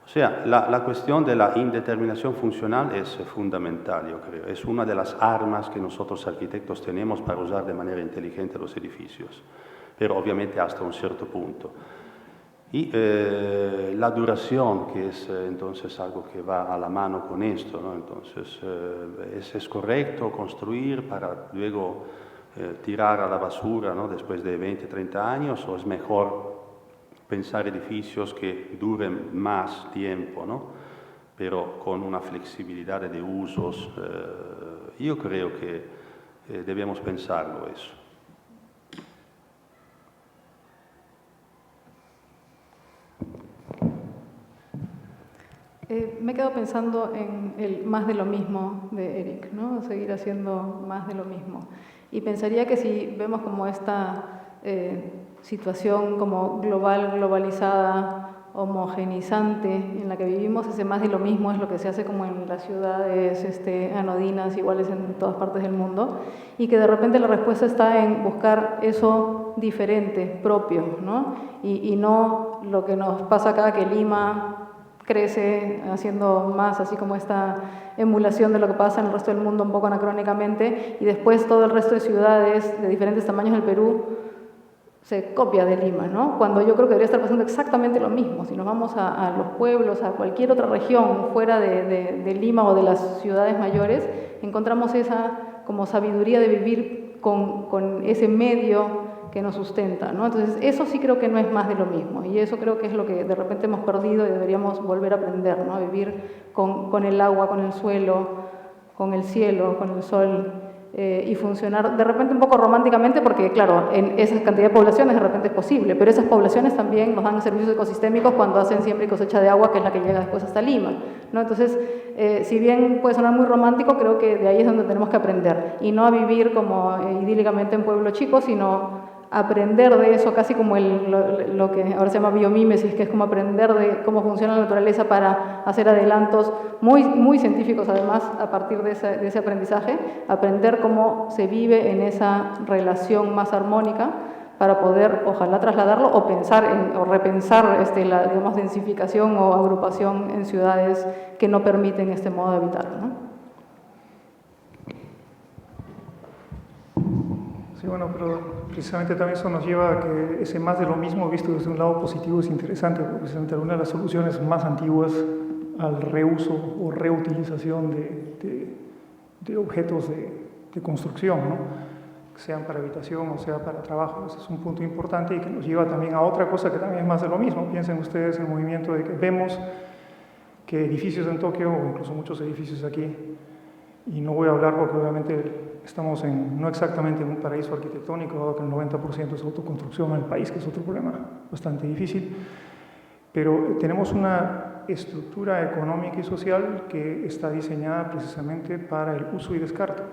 O sea, la cuestión de la indeterminación funcional es fundamental, yo creo. Es una de las armas que nosotros arquitectos tenemos para usar de manera inteligente los edificios, pero obviamente hasta un cierto punto. Y la duración, que es entonces algo que va a la mano con esto, ¿no? Entonces, ¿es correcto construir para luego tirar a la basura, ¿no?, después de 20, 30 años, o es mejor pensar edificios que duren más tiempo, ¿no? Pero con una flexibilidad de usos. Yo creo que debemos pensarlo eso. Me he quedado pensando en el más de lo mismo de Eric, ¿no? Seguir haciendo más de lo mismo. Y pensaría que si vemos como esta situación como global, globalizada, homogenizante en la que vivimos, ese más de lo mismo es lo que se hace como en las ciudades anodinas, iguales en todas partes del mundo, y que de repente la respuesta está en buscar eso diferente, propio, ¿no? Y no lo que nos pasa acá, que Lima crece haciendo más así como esta emulación de lo que pasa en el resto del mundo un poco anacrónicamente, y después todo el resto de ciudades de diferentes tamaños del Perú se copia de Lima, ¿no? Cuando yo creo que debería estar pasando exactamente lo mismo. Si nos vamos a los pueblos, a cualquier otra región fuera de Lima o de las ciudades mayores, encontramos esa como sabiduría de vivir con ese medio que nos sustenta, ¿no? Entonces, eso sí creo que no es más de lo mismo, y eso creo que es lo que de repente hemos perdido y deberíamos volver a aprender, ¿no? A vivir con el agua, con el suelo, con el cielo, con el sol, y funcionar de repente un poco románticamente, porque claro, en esa cantidad de poblaciones de repente es posible, pero esas poblaciones también nos dan servicios ecosistémicos cuando hacen siembra y cosecha de agua, que es la que llega después hasta Lima, ¿no? Entonces, si bien puede sonar muy romántico, creo que de ahí es donde tenemos que aprender, y no a vivir como idílicamente en pueblo chico, sino aprender de eso, casi como lo que ahora se llama biomímesis, que es como aprender de cómo funciona la naturaleza para hacer adelantos muy, muy científicos además a partir de ese aprendizaje, aprender cómo se vive en esa relación más armónica para poder, ojalá, trasladarlo o pensar o repensar la, digamos, densificación o agrupación en ciudades que no permiten este modo de habitar, ¿no? Sí, bueno, pero precisamente también eso nos lleva a que ese más de lo mismo, visto desde un lado positivo, es interesante, porque precisamente alguna de las soluciones más antiguas al reuso o reutilización de objetos de construcción, ¿no? Sean para habitación o sea para trabajo. Ese es un punto importante y que nos lleva también a otra cosa que también es más de lo mismo. Piensen ustedes en el movimiento de que vemos que edificios en Tokio, o incluso muchos edificios aquí, y no voy a hablar porque obviamente estamos no exactamente en un paraíso arquitectónico, dado que el 90% es autoconstrucción en el país, que es otro problema bastante difícil, pero tenemos una estructura económica y social que está diseñada precisamente para el uso y descarte.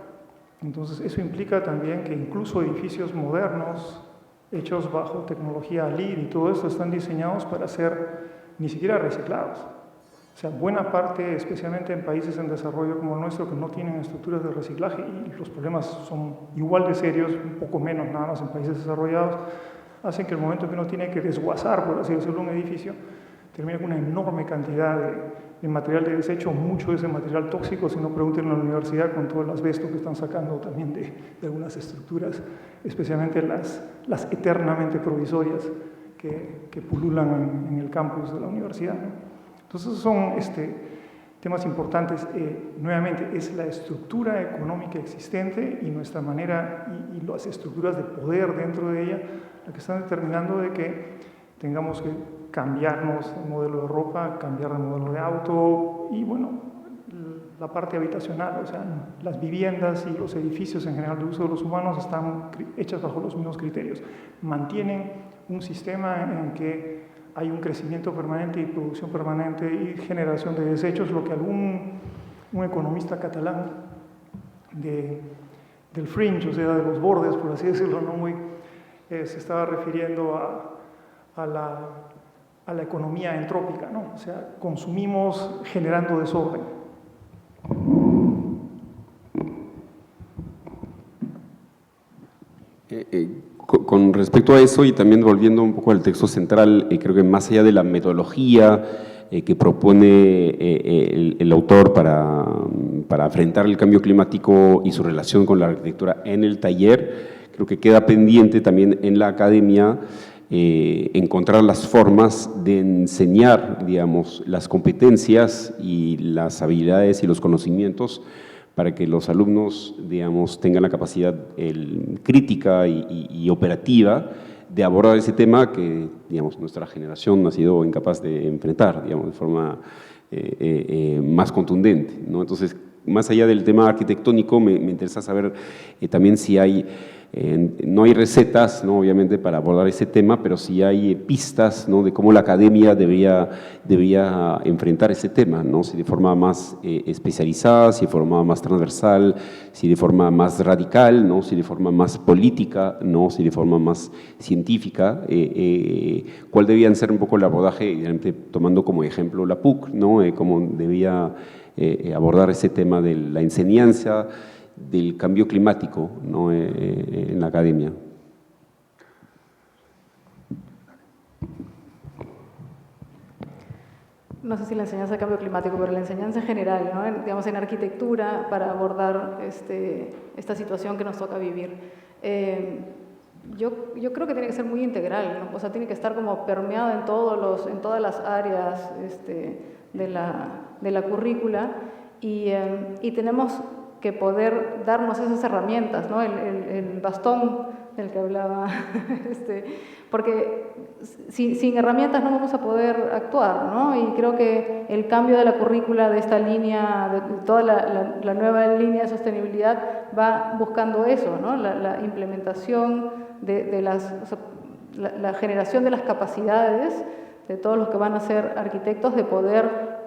Entonces, eso implica también que incluso edificios modernos, hechos bajo tecnología LEED y todo esto, están diseñados para ser ni siquiera reciclados. O sea, buena parte, especialmente en países en desarrollo como el nuestro, que no tienen estructuras de reciclaje, y los problemas son igual de serios, un poco menos nada más en países desarrollados, hacen que el momento que uno tiene que desguazar, por así decirlo, un edificio, termina con una enorme cantidad de material de desecho, mucho de ese material tóxico, si no pregunten en la universidad con todo el asbesto que están sacando también de algunas estructuras, especialmente las eternamente provisorias que pululan en el campus de la universidad, ¿no? Entonces son temas importantes. Nuevamente, es la estructura económica existente y nuestra manera y las estructuras de poder dentro de ella la que están determinando de que tengamos que cambiarnos el modelo de ropa, cambiar el modelo de auto y, bueno, la parte habitacional. O sea, las viviendas y los edificios en general de uso de los humanos están hechas bajo los mismos criterios. Mantienen un sistema en que hay un crecimiento permanente y producción permanente y generación de desechos, lo que un economista catalán del fringe, o sea, de los bordes, por así decirlo, no muy, se estaba refiriendo a la economía entrópica, ¿no? O sea, consumimos generando desorden. Con respecto a eso y también volviendo un poco al texto central, creo que más allá de la metodología que propone el autor para enfrentar el cambio climático y su relación con la arquitectura en el taller, creo que queda pendiente también en la academia encontrar las formas de enseñar, digamos, las competencias y las habilidades y los conocimientos para que los alumnos, digamos, tengan la capacidad crítica y operativa de abordar ese tema que, digamos, nuestra generación ha sido incapaz de enfrentar, digamos, de forma más contundente, ¿no? Entonces, más allá del tema arquitectónico, me interesa saber también si hay, no hay recetas, ¿no?, obviamente, para abordar ese tema, pero si hay pistas, ¿no?, de cómo la academia debía enfrentar ese tema, ¿no?, si de forma más especializada, si de forma más transversal, si de forma más radical, ¿no?, si de forma más política, ¿no?, si de forma más científica, cuál debían ser un poco el abordaje, obviamente, tomando como ejemplo la PUC, ¿no?, cómo debía abordar ese tema de la enseñanza del cambio climático, ¿no?, en la academia. No sé si la enseñanza de cambio climático, pero la enseñanza en general, ¿no? Digamos, en arquitectura, para abordar esta situación que nos toca vivir. Yo creo que tiene que ser muy integral, ¿no? O sea, tiene que estar como permeado en todas las áreas de la currícula y tenemos que poder darnos esas herramientas, ¿no? El bastón del que hablaba, porque sin herramientas no vamos a poder actuar, ¿no? Y creo que el cambio de la currícula de esta línea, de toda la nueva línea de sostenibilidad va buscando eso, ¿no? La implementación la generación de las capacidades de todos los que van a ser arquitectos de poder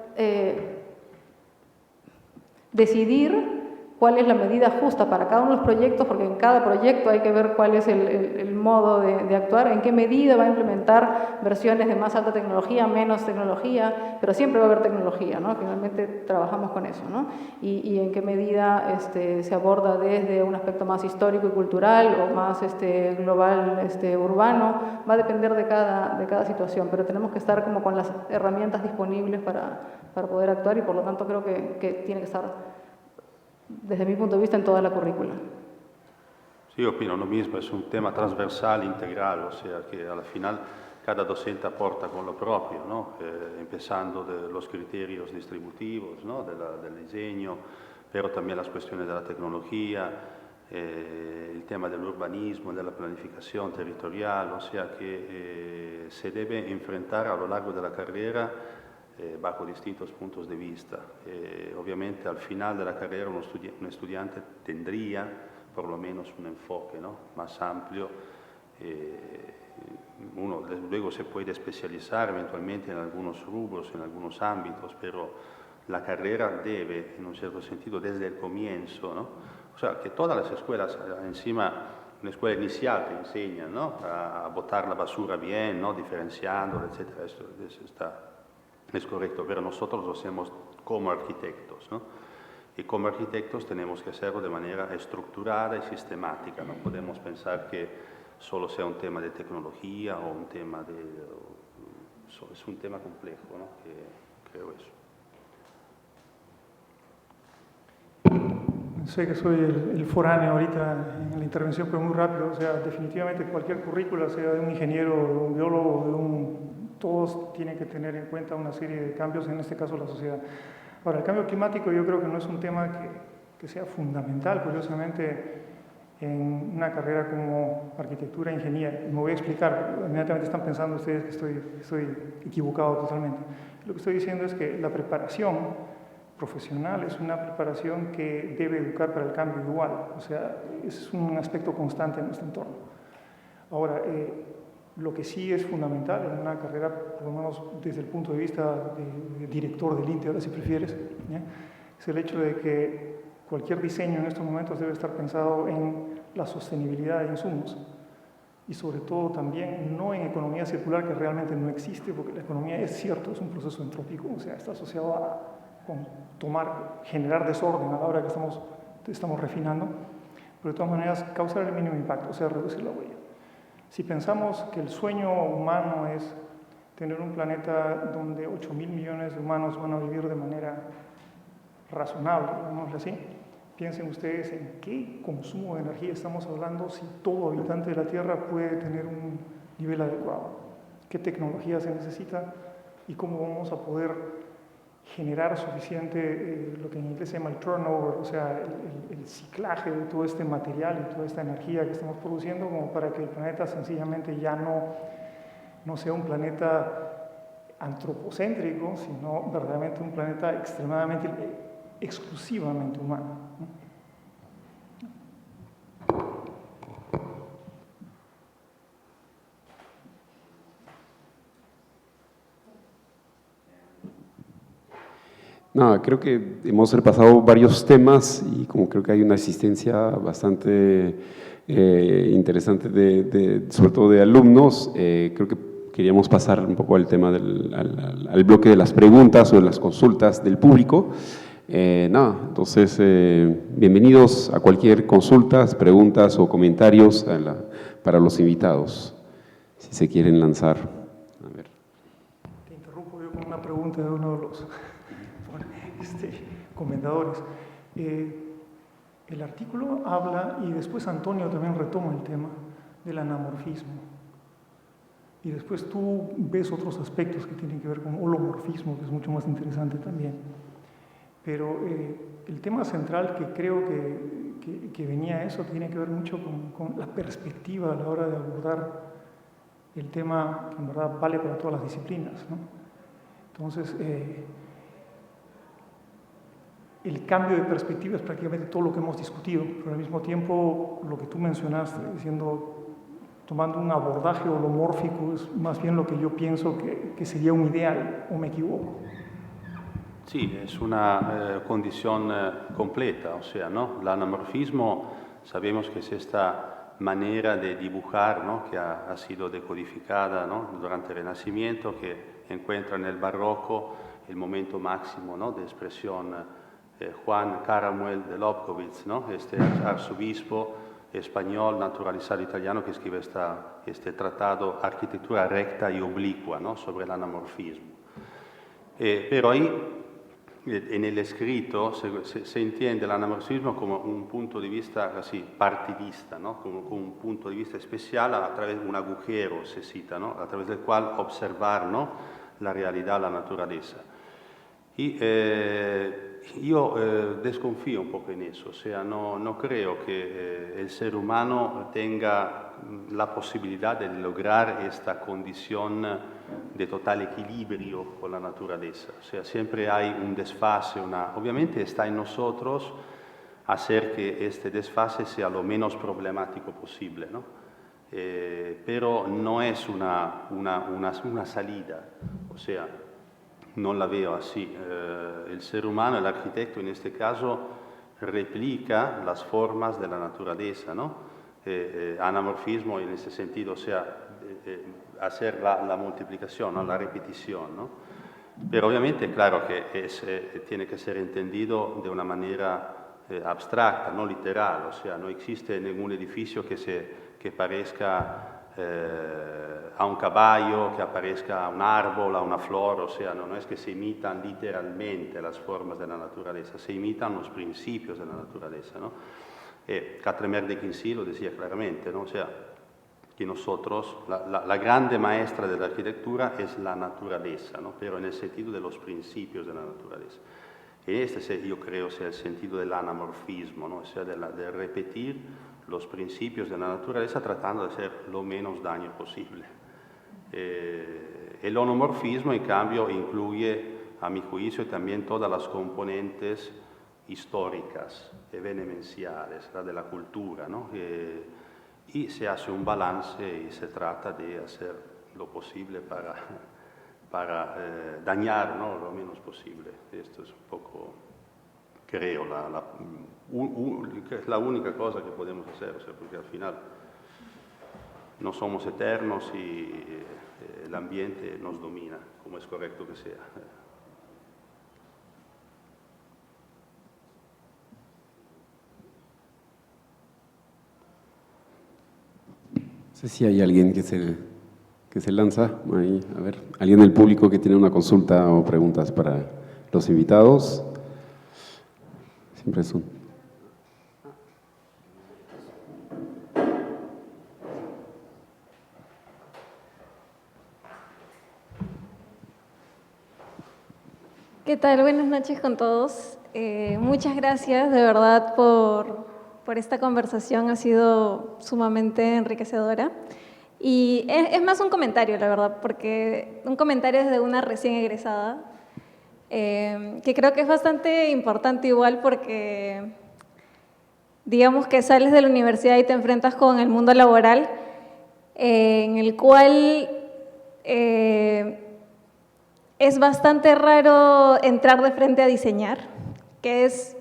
decidir cuál es la medida justa para cada uno de los proyectos, porque en cada proyecto hay que ver cuál es el modo de actuar, en qué medida va a implementar versiones de más alta tecnología, menos tecnología, pero siempre va a haber tecnología, ¿no? Finalmente trabajamos con eso, ¿no? Y en qué medida se aborda desde un aspecto más histórico y cultural o más global, urbano, va a depender de cada situación, pero tenemos que estar como con las herramientas disponibles para poder actuar y por lo tanto creo que tiene que estar, desde mi punto de vista, en toda la currícula. Sí, opino lo mismo, es un tema transversal, integral, o sea que al final cada docente aporta con lo propio, ¿no? Empezando de los criterios distributivos, ¿no?, del diseño, pero también las cuestiones de la tecnología, el tema del urbanismo, de la planificación territorial, o sea que se debe enfrentar a lo largo de la carrera bajo distintos puntos de vista. Obviamente al final de la carrera un estudiante tendría por lo menos un enfoque, ¿no?, más amplio. Uno luego se puede especializar eventualmente en algunos rubros, en algunos ámbitos, pero la carrera debe, en un cierto sentido, desde el comienzo, ¿no? O sea, que todas las escuelas, encima, una escuela inicial te enseña, ¿no?, a botar la basura bien, ¿no?, diferenciándola, etcétera. Esto es correcto, pero nosotros lo hacemos como arquitectos, ¿no? Y como arquitectos tenemos que hacerlo de manera estructurada y sistemática. No podemos pensar que solo sea un tema de tecnología o un tema es un tema complejo, ¿no?, que creo eso. Sé que soy el foráneo ahorita en la intervención, pero muy rápido. O sea, definitivamente cualquier currícula, sea de un ingeniero, de un biólogo, todos tienen que tener en cuenta una serie de cambios, en este caso la sociedad. Ahora, el cambio climático yo creo que no es un tema que sea fundamental, curiosamente, en una carrera como arquitectura e ingeniería. Y me voy a explicar, inmediatamente están pensando ustedes que estoy equivocado totalmente. Lo que estoy diciendo es que la preparación profesional es una preparación que debe educar para el cambio igual, o sea, es un aspecto constante en nuestro entorno. Ahora, lo que sí es fundamental en una carrera, por lo menos desde el punto de vista de director del INTE, ahora si prefieres, ¿ya?, es el hecho de que cualquier diseño en estos momentos debe estar pensado en la sostenibilidad de insumos y sobre todo también no en economía circular, que realmente no existe, porque la economía es cierto, es un proceso entrópico, o sea, está asociado con generar desorden a la hora que estamos refinando, pero de todas maneras causar el mínimo impacto, o sea, reducir la huella. Si pensamos que el sueño humano es tener un planeta donde 8.000 millones de humanos van a vivir de manera razonable, digámoslo así, piensen ustedes en qué consumo de energía estamos hablando si todo habitante de la Tierra puede tener un nivel adecuado, qué tecnología se necesita y cómo vamos a poder generar suficiente, lo que en inglés se llama el turnover, o sea, el ciclaje de todo este material y toda esta energía que estamos produciendo, como para que el planeta sencillamente ya no sea un planeta antropocéntrico, sino verdaderamente un planeta extremadamente, exclusivamente humano, ¿no? No, creo que hemos repasado varios temas y como creo que hay una asistencia bastante interesante, sobre todo de alumnos, creo que queríamos pasar un poco al tema al bloque de las preguntas o de las consultas del público. Entonces, bienvenidos a cualquier consulta, preguntas o comentarios para los invitados, si se quieren lanzar. A ver. Te interrumpo yo con una pregunta de uno de los comentadores. El artículo habla, y después Antonio también retoma el tema del anamorfismo. Y después tú ves otros aspectos que tienen que ver con holomorfismo, que es mucho más interesante también. Pero el tema central que creo que venía a eso tiene que ver mucho con la perspectiva a la hora de abordar el tema que en verdad vale para todas las disciplinas, ¿no? Entonces, el cambio de perspectiva es prácticamente todo lo que hemos discutido, pero al mismo tiempo lo que tú mencionaste, tomando un abordaje holomórfico, es más bien lo que yo pienso que sería un ideal, ¿o me equivoco? Sí, es una condición completa, o sea, ¿no? El anamorfismo, sabemos que es esta manera de dibujar, ¿no? Que ha sido decodificada, ¿no? Durante el Renacimiento, que encuentra en el Barroco el momento máximo, ¿no? De expresión. Juan Caramuel de Lobkowitz, ¿no? Este arzobispo español naturalizado italiano que escribe este tratado Arquitectura recta y oblicua, ¿no? Sobre el anamorfismo. Pero ahí, en el escrito, se entiende el anamorfismo como un punto de vista así, partidista, ¿no? Como un punto de vista especial a través de un agujero, se cita, ¿no? A través del cual observar, ¿no? La realidad, la naturaleza. Y yo desconfío un poco en eso, o sea, no creo que el ser humano tenga la posibilidad de lograr esta condición de total equilibrio con la naturaleza. O sea, siempre hay un desfase, obviamente está en nosotros hacer que este desfase sea lo menos problemático posible, ¿no? Pero no es una salida, o sea, no la veo así. El ser humano, el arquitecto en este caso, replica las formas de la naturaleza, ¿no? Anamorfismo en ese sentido, o sea, hacer la multiplicación, ¿no? La repetición, ¿no? Pero obviamente, claro que tiene que ser entendido de una manera abstracta, no literal, o sea, no existe ningún edificio que parezca a un caballo, que aparezca a un árbol, a una flor, o sea, no es que se imitan literalmente las formas de la naturaleza, se imitan los principios de la naturaleza, ¿no? Catremer de Quincy lo decía claramente, ¿no? O sea, que nosotros, la grande maestra de la arquitectura es la naturaleza, ¿no? Pero en el sentido de los principios de la naturaleza. Y este yo creo sea el sentido del anamorfismo, ¿no? O sea, de repetir los principios de la naturaleza tratando de hacer lo menos daño posible. El holomorfismo, en cambio, incluye, a mi juicio, también todas las componentes históricas, venemenciales, la de la cultura, ¿no? Y se hace un balance y se trata de hacer lo posible para dañar, ¿no? Lo menos posible. Esto es un poco, creo, la única cosa que podemos hacer, o sea, porque al final no somos eternos y el ambiente nos domina, como es correcto que sea. No sé si hay alguien que se lanza ahí. A ver, alguien del público que tiene una consulta o preguntas para los invitados. Siempre es un... ¿Qué tal? Buenas noches con todos. Muchas gracias de verdad por esta conversación, ha sido sumamente enriquecedora. Y es más un comentario, la verdad, porque un comentario desde una recién egresada, que creo que es bastante importante igual porque digamos que sales de la universidad y te enfrentas con el mundo laboral, en el cual es bastante raro entrar de frente a diseñar, que es,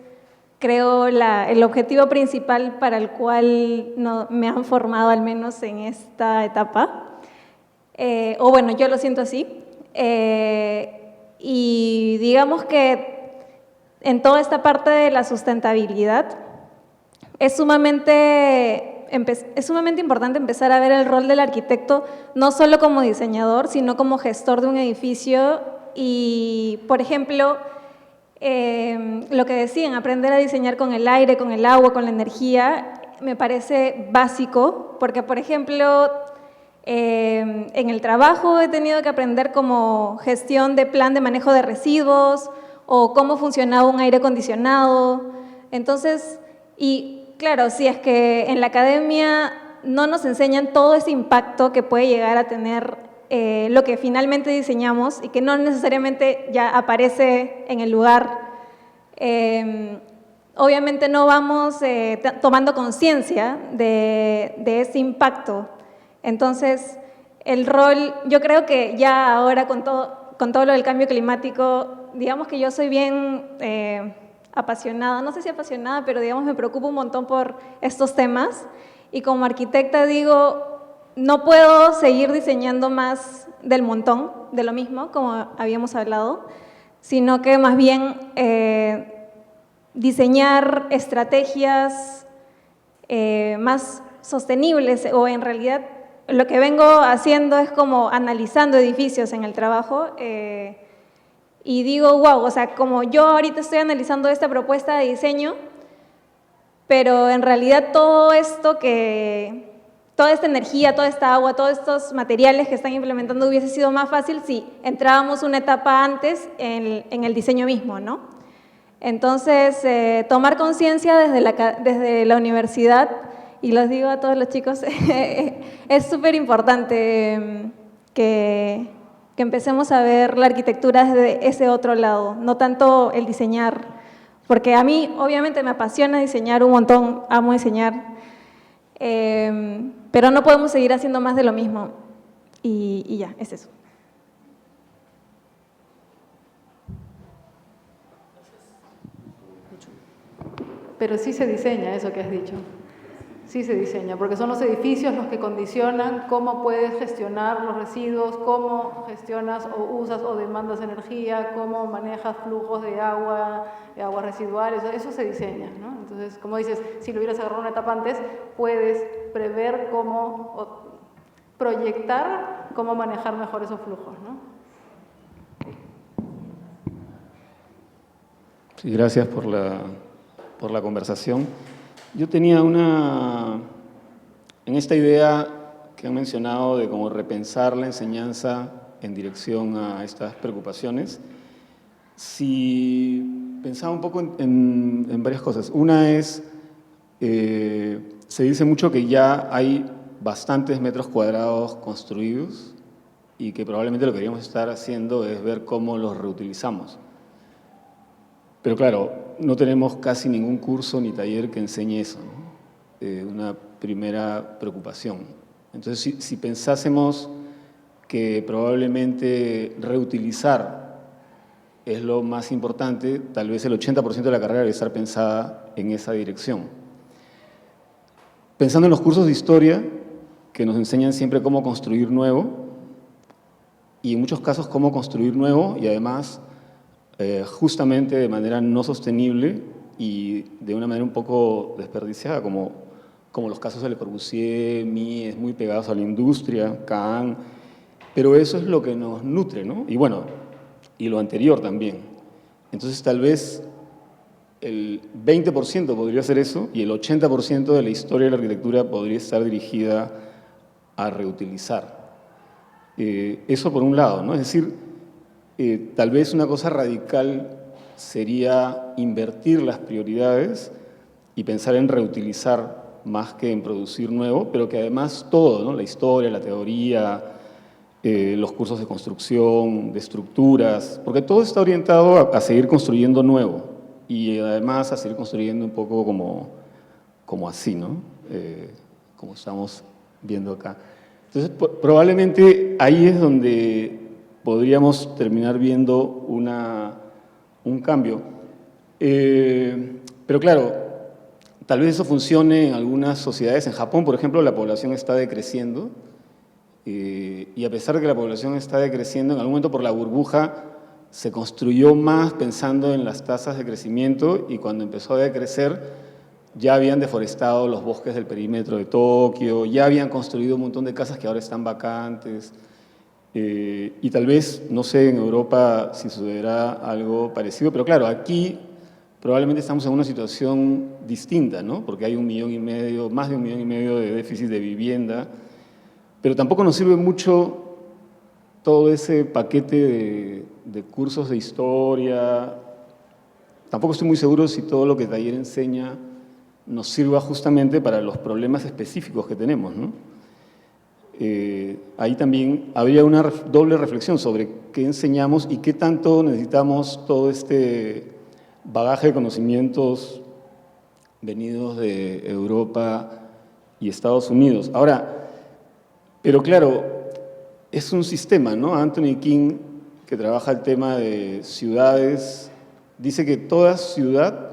creo, el objetivo principal para el cual me han formado, al menos en esta etapa. O bueno, yo lo siento así. Y digamos que en toda esta parte de la sustentabilidad es sumamente importante empezar a ver el rol del arquitecto no solo como diseñador, sino como gestor de un edificio y, por ejemplo, lo que decían, aprender a diseñar con el aire, con el agua, con la energía, me parece básico, porque, por ejemplo, en el trabajo he tenido que aprender como gestión de plan de manejo de residuos o cómo funcionaba un aire acondicionado. Entonces, y claro, si es que en la academia no nos enseñan todo ese impacto que puede llegar a tener lo que finalmente diseñamos y que no necesariamente ya aparece en el lugar, obviamente no vamos tomando conciencia de ese impacto. Entonces, el rol, yo creo que ya ahora con todo lo del cambio climático, digamos que yo soy bien apasionada, no sé si apasionada, pero digamos me preocupo un montón por estos temas y como arquitecta digo, no puedo seguir diseñando más del montón, de lo mismo, como habíamos hablado, sino que más bien diseñar estrategias más sostenibles o en realidad lo que vengo haciendo es como analizando edificios en el trabajo y digo, wow, o sea, como yo ahorita estoy analizando esta propuesta de diseño, pero en realidad todo esto toda esta energía, toda esta agua, todos estos materiales que están implementando hubiese sido más fácil si entrábamos una etapa antes en el diseño mismo, ¿no? Entonces, tomar conciencia desde la universidad, y los digo a todos los chicos, es súper importante que empecemos a ver la arquitectura desde ese otro lado, no tanto el diseñar, porque a mí obviamente me apasiona diseñar un montón, amo diseñar, pero no podemos seguir haciendo más de lo mismo y ya, es eso. Pero sí se diseña eso que has dicho. Sí se diseña, porque son los edificios los que condicionan cómo puedes gestionar los residuos, cómo gestionas o usas o demandas energía, cómo manejas flujos de aguas residuales, eso se diseña, ¿no? Entonces, como dices, si lo hubieras agarrado una etapa antes, puedes prever cómo, proyectar cómo manejar mejor esos flujos, ¿no? Sí, gracias por la conversación. Yo tenía en esta idea que han mencionado de cómo repensar la enseñanza en dirección a estas preocupaciones, si pensaba un poco en varias cosas. Una es, se dice mucho que ya hay bastantes metros cuadrados construidos y que probablemente lo que deberíamos estar haciendo es ver cómo los reutilizamos. Pero claro, no tenemos casi ningún curso ni taller que enseñe eso, ¿no? Una primera preocupación. Entonces, si pensásemos que probablemente reutilizar es lo más importante, tal vez el 80% de la carrera debe estar pensada en esa dirección. Pensando en los cursos de historia, que nos enseñan siempre cómo construir nuevo, y en muchos casos cómo construir nuevo, y además justamente de manera no sostenible y de una manera un poco desperdiciada, como los casos de Le Corbusier, Mies, muy pegados a la industria, Kahn, pero eso es lo que nos nutre, ¿no? Y bueno, y lo anterior también. Entonces tal vez el 20% podría ser eso y el 80% de la historia de la arquitectura podría estar dirigida a reutilizar. Eso por un lado, ¿no? Es decir, Tal vez una cosa radical sería invertir las prioridades y pensar en reutilizar más que en producir nuevo, pero que además todo, ¿no? La historia, la teoría, los cursos de construcción, de estructuras, porque todo está orientado a seguir construyendo nuevo y además a seguir construyendo un poco como así, ¿no? Como estamos viendo acá. Entonces, probablemente ahí es donde podríamos terminar viendo un cambio. Pero claro, tal vez eso funcione en algunas sociedades. En Japón, por ejemplo, la población está decreciendo y a pesar de que la población está decreciendo, en algún momento por la burbuja se construyó más pensando en las tasas de crecimiento y cuando empezó a decrecer ya habían deforestado los bosques del perímetro de Tokio, ya habían construido un montón de casas que ahora están vacantes. Y tal vez, no sé, en Europa si sucederá algo parecido, pero claro, aquí probablemente estamos en una situación distinta, ¿no? Porque hay 1,5 millones, más de 1,5 millones de déficit de vivienda, pero tampoco nos sirve mucho todo ese paquete de cursos de historia. Tampoco estoy muy seguro si todo lo que Taller enseña nos sirva justamente para los problemas específicos que tenemos, ¿no? Ahí también habría una doble reflexión sobre qué enseñamos y qué tanto necesitamos todo este bagaje de conocimientos venidos de Europa y Estados Unidos. Ahora, pero claro, es un sistema, ¿no? Anthony King, que trabaja el tema de ciudades, dice que toda ciudad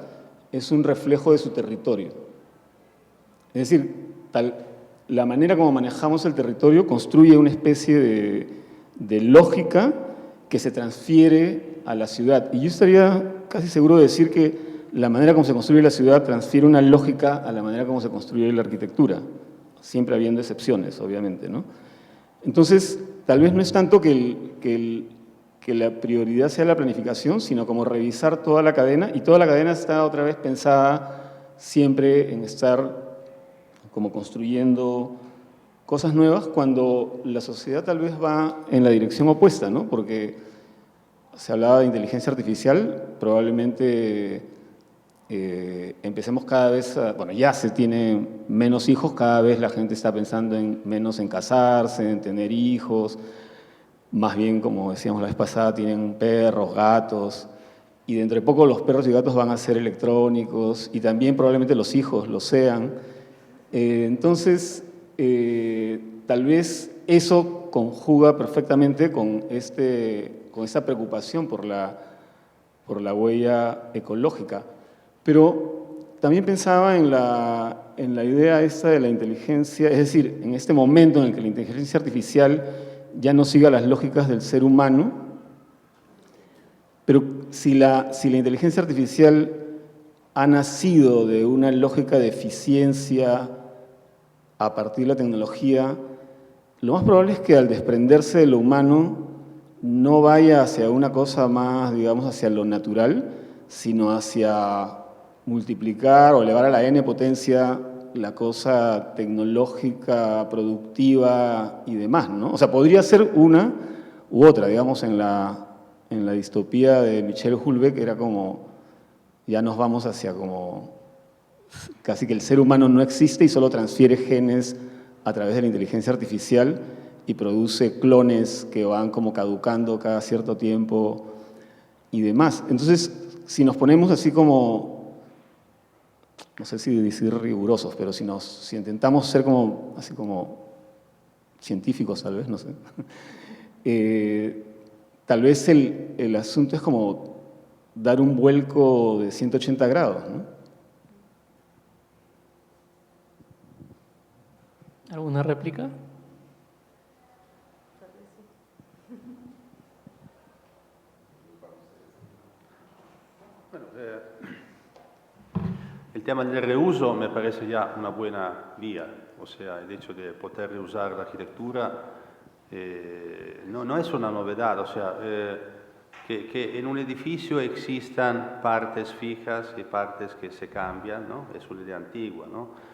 es un reflejo de su territorio. Es decir, la manera como manejamos el territorio construye una especie de lógica que se transfiere a la ciudad. Y yo estaría casi seguro de decir que la manera como se construye la ciudad transfiere una lógica a la manera como se construye la arquitectura, siempre habiendo excepciones, obviamente, ¿no? Entonces, tal vez no es tanto que la prioridad sea la planificación, sino como revisar toda la cadena, y toda la cadena está otra vez pensada siempre en estar como construyendo cosas nuevas cuando la sociedad tal vez va en la dirección opuesta, ¿no? Porque se hablaba de inteligencia artificial, probablemente empecemos cada vez, bueno, ya se tienen menos hijos, cada vez la gente está pensando menos en casarse, en tener hijos, más bien, como decíamos la vez pasada, tienen perros, gatos, y dentro de poco los perros y gatos van a ser electrónicos, y también probablemente los hijos lo sean. Entonces, tal vez eso conjuga perfectamente con esta preocupación por la huella ecológica. Pero también pensaba en la idea esta de la inteligencia, es decir, en este momento en el que la inteligencia artificial ya no siga las lógicas del ser humano, pero si la inteligencia artificial ha nacido de una lógica de eficiencia a partir de la tecnología, lo más probable es que al desprenderse de lo humano no vaya hacia una cosa más, digamos, hacia lo natural, sino hacia multiplicar o elevar a la n potencia la cosa tecnológica, productiva y demás, ¿no? O sea, podría ser una u otra, digamos, en la distopía de Michel Houellebecq era como, ya nos vamos hacia como casi que el ser humano no existe y solo transfiere genes a través de la inteligencia artificial y produce clones que van como caducando cada cierto tiempo y demás. Entonces, si nos ponemos así como, no sé si decir rigurosos, pero si intentamos ser como, así como científicos tal vez, no sé, tal vez el asunto es como dar un vuelco de 180 grados, ¿no? ¿Alguna réplica? Bueno, el tema del reuso me parece ya una buena vía, o sea, el hecho de poder reusar la arquitectura no es una novedad, o sea, que en un edificio existan partes fijas y partes que se cambian, ¿no? Es una idea antigua, ¿no?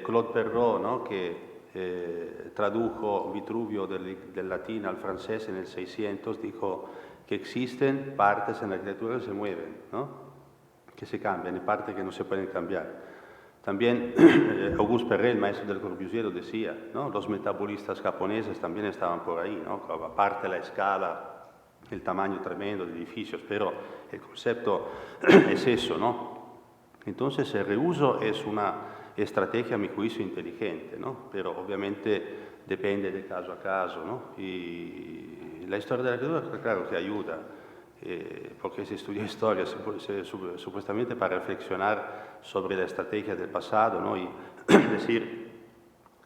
Claude Perrault, ¿no? Que tradujo Vitruvio del latín al francés en el 600, dijo que existen partes en la arquitectura que se mueven, ¿no? Que se cambian y partes que no se pueden cambiar. También Auguste Perret, el maestro del Corbusier, lo decía, ¿no? Los metabolistas japoneses también estaban por ahí, ¿no? Aparte la escala, el tamaño tremendo de edificios, pero el concepto es eso, ¿no? Entonces el reuso es una estrategia, a mi juicio, inteligente, ¿no? Pero obviamente depende de caso a caso, ¿no? Y la historia de la arquitectura, claro, que ayuda, porque se estudia historia supuestamente para reflexionar sobre la estrategia del pasado, ¿no? Y decir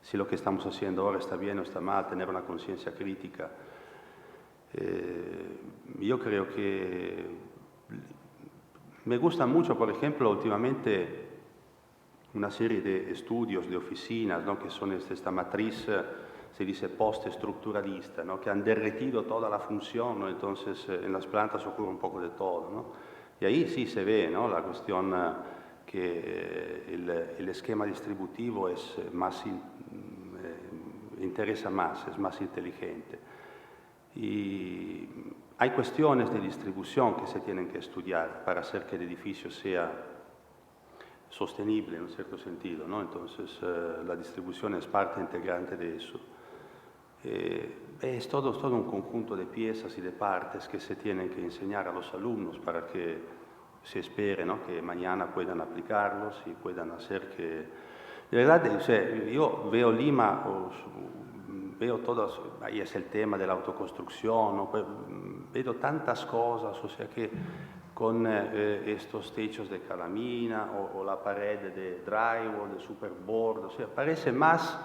si lo que estamos haciendo ahora está bien o está mal, tener una conciencia crítica. Yo creo que me gusta mucho, por ejemplo, últimamente una serie de estudios de oficinas, ¿no? Que son esta matriz, se dice post-estructuralista, ¿no? Que han derretido toda la función, ¿no? Entonces en las plantas ocurre un poco de todo, ¿no? Y ahí sí se ve, ¿no? La cuestión que el esquema distributivo es más interesa más, es más inteligente. Y hay cuestiones de distribución que se tienen que estudiar para hacer que el edificio sea sostenible en un cierto sentido, ¿no? Entonces la distribución es parte integrante de eso. Es todo un conjunto de piezas y de partes que se tienen que enseñar a los alumnos para que se espere, ¿no? Que mañana puedan aplicarlos y puedan hacer que... De verdad, o sea, yo veo Lima, veo todas, ahí es el tema de la autoconstrucción, ¿no? Veo tantas cosas, o sea que con estos techos de calamina o la pared de drywall, de superboard, o sea, parece más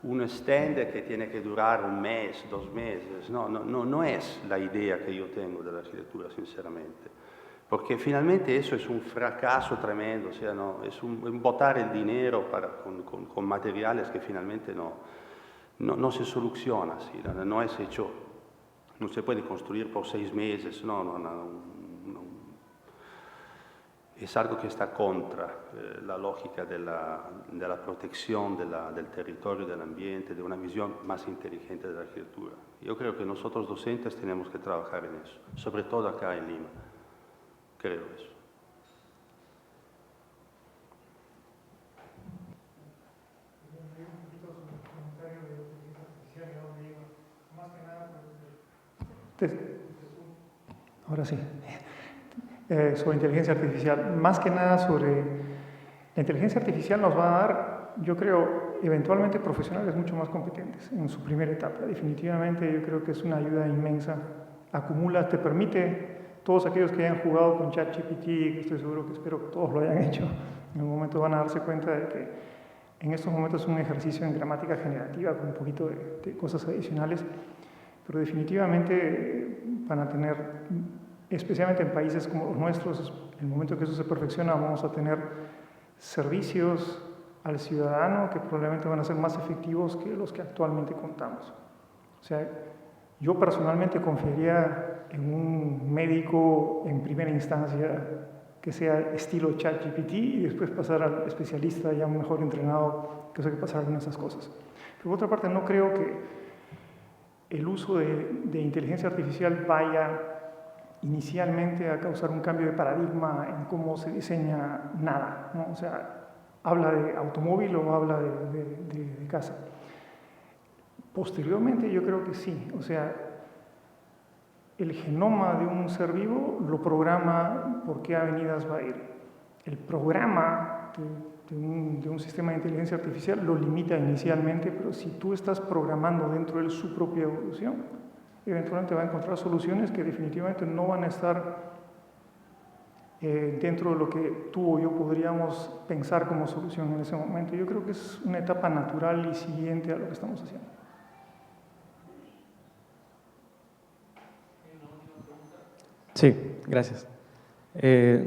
un stand que tiene que durar un mes, 2 meses. No es la idea que yo tengo de la arquitectura, sinceramente. Porque finalmente eso es un fracaso tremendo, o sea, ¿no? Es un botar el dinero con materiales que finalmente no se soluciona así, no es hecho, no se puede construir por 6 meses, no. Es algo que está contra la lógica de la protección del territorio, del ambiente, de una visión más inteligente de la arquitectura. Yo creo que nosotros docentes tenemos que trabajar en eso, sobre todo acá en Lima. Creo eso. Ahora sí. Sobre inteligencia artificial. Más que nada sobre la inteligencia artificial nos va a dar, yo creo, eventualmente profesionales mucho más competentes en su primera etapa. Definitivamente yo creo que es una ayuda inmensa. Acumula, te permite, todos aquellos que hayan jugado con ChatGPT, que estoy seguro que espero que todos lo hayan hecho, en un momento van a darse cuenta de que en estos momentos es un ejercicio en gramática generativa con un poquito de cosas adicionales, pero definitivamente van a tener, especialmente en países como los nuestros, en el momento que eso se perfecciona, vamos a tener servicios al ciudadano que probablemente van a ser más efectivos que los que actualmente contamos. O sea, yo personalmente confiaría en un médico en primera instancia que sea estilo ChatGPT y después pasar al especialista ya mejor entrenado que sepa pasar algunas de esas cosas. Pero por otra parte, no creo que el uso de inteligencia artificial vaya inicialmente a causar un cambio de paradigma en cómo se diseña nada, ¿no? O sea, habla de automóvil o habla de casa. Posteriormente yo creo que sí, o sea, el genoma de un ser vivo lo programa por qué avenidas va a ir. El programa de un sistema de inteligencia artificial lo limita inicialmente, pero si tú estás programando dentro de él su propia evolución, eventualmente va a encontrar soluciones que definitivamente no van a estar dentro de lo que tú o yo podríamos pensar como solución en ese momento. Yo creo que es una etapa natural y siguiente a lo que estamos haciendo. Sí, gracias.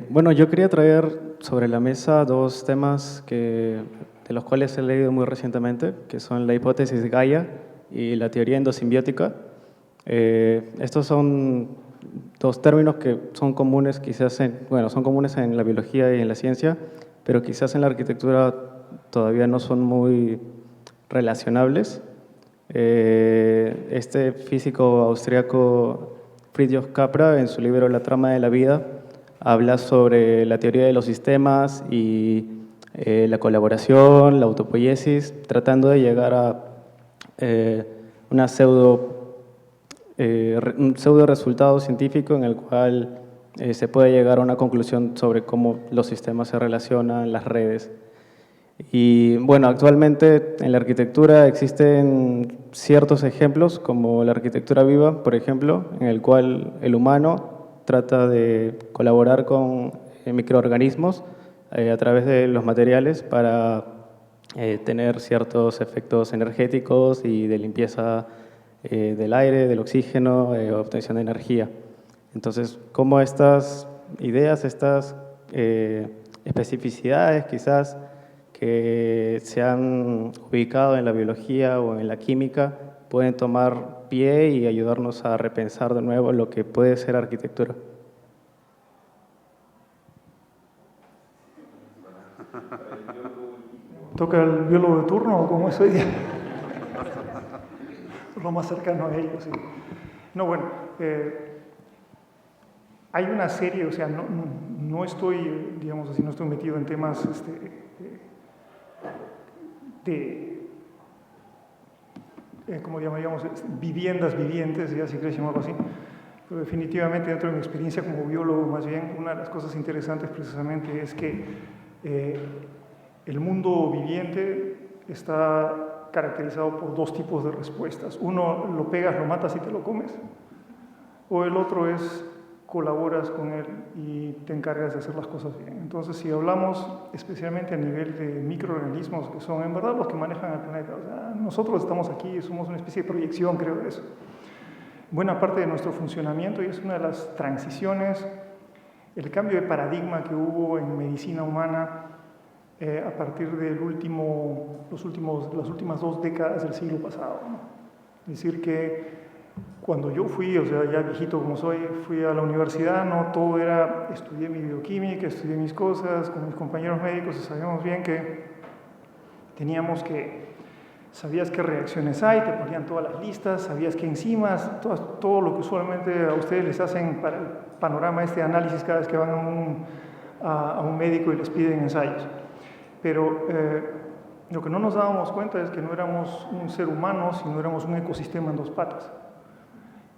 Bueno, yo quería traer sobre la mesa 2 temas de los cuales he leído muy recientemente, que son la hipótesis de Gaia y la teoría endosimbiótica. Estos son 2 términos que son comunes son comunes en la biología y en la ciencia, pero quizás en la arquitectura todavía no son muy relacionables. Este físico austriaco Fritjof Capra, en su libro La trama de la vida, habla sobre la teoría de los sistemas y la colaboración, la autopoiesis, tratando de llegar a un pseudo resultado científico en el cual se puede llegar a una conclusión sobre cómo los sistemas se relacionan, las redes. Y bueno, actualmente en la arquitectura existen ciertos ejemplos, como la arquitectura viva, por ejemplo, en el cual el humano trata de colaborar con microorganismos a través de los materiales para tener ciertos efectos energéticos y de limpieza del aire, del oxígeno, obtención de energía. Entonces, cómo estas ideas, estas especificidades quizás que se han ubicado en la biología o en la química pueden tomar pie y ayudarnos a repensar de nuevo lo que puede ser arquitectura. ¿Toca el biólogo de turno o cómo es hoy día? Lo más cercano a ellos, sí. No, bueno, hay una serie, o sea, no estoy, digamos así, no estoy metido en temas como llamaríamos, viviendas vivientes, ya si quieres llamarlo así. Pero definitivamente dentro de mi experiencia como biólogo, más bien, una de las cosas interesantes precisamente es que el mundo viviente está caracterizado por dos tipos de respuestas. Uno, lo pegas, lo matas y te lo comes. O el otro es, colaboras con él y te encargas de hacer las cosas bien. Entonces, si hablamos especialmente a nivel de microorganismos, que son en verdad los que manejan el planeta, o sea, nosotros estamos aquí, somos una especie de proyección, creo, de eso. Buena parte de nuestro funcionamiento, y es una de las transiciones, el cambio de paradigma que hubo en medicina humana a partir de las últimas 2 décadas del siglo pasado, ¿no? Es decir, que cuando yo fui, o sea, ya viejito como soy, fui a la universidad, no todo era, estudié mi bioquímica, estudié mis cosas con mis compañeros médicos y sabíamos bien que teníamos que, sabías qué reacciones hay, te ponían todas las listas, sabías qué enzimas, todo lo que usualmente a ustedes les hacen para el panorama este análisis cada vez que van a un médico y les piden ensayos. Pero lo que no nos dábamos cuenta es que no éramos un ser humano, sino éramos un ecosistema en 2 patas.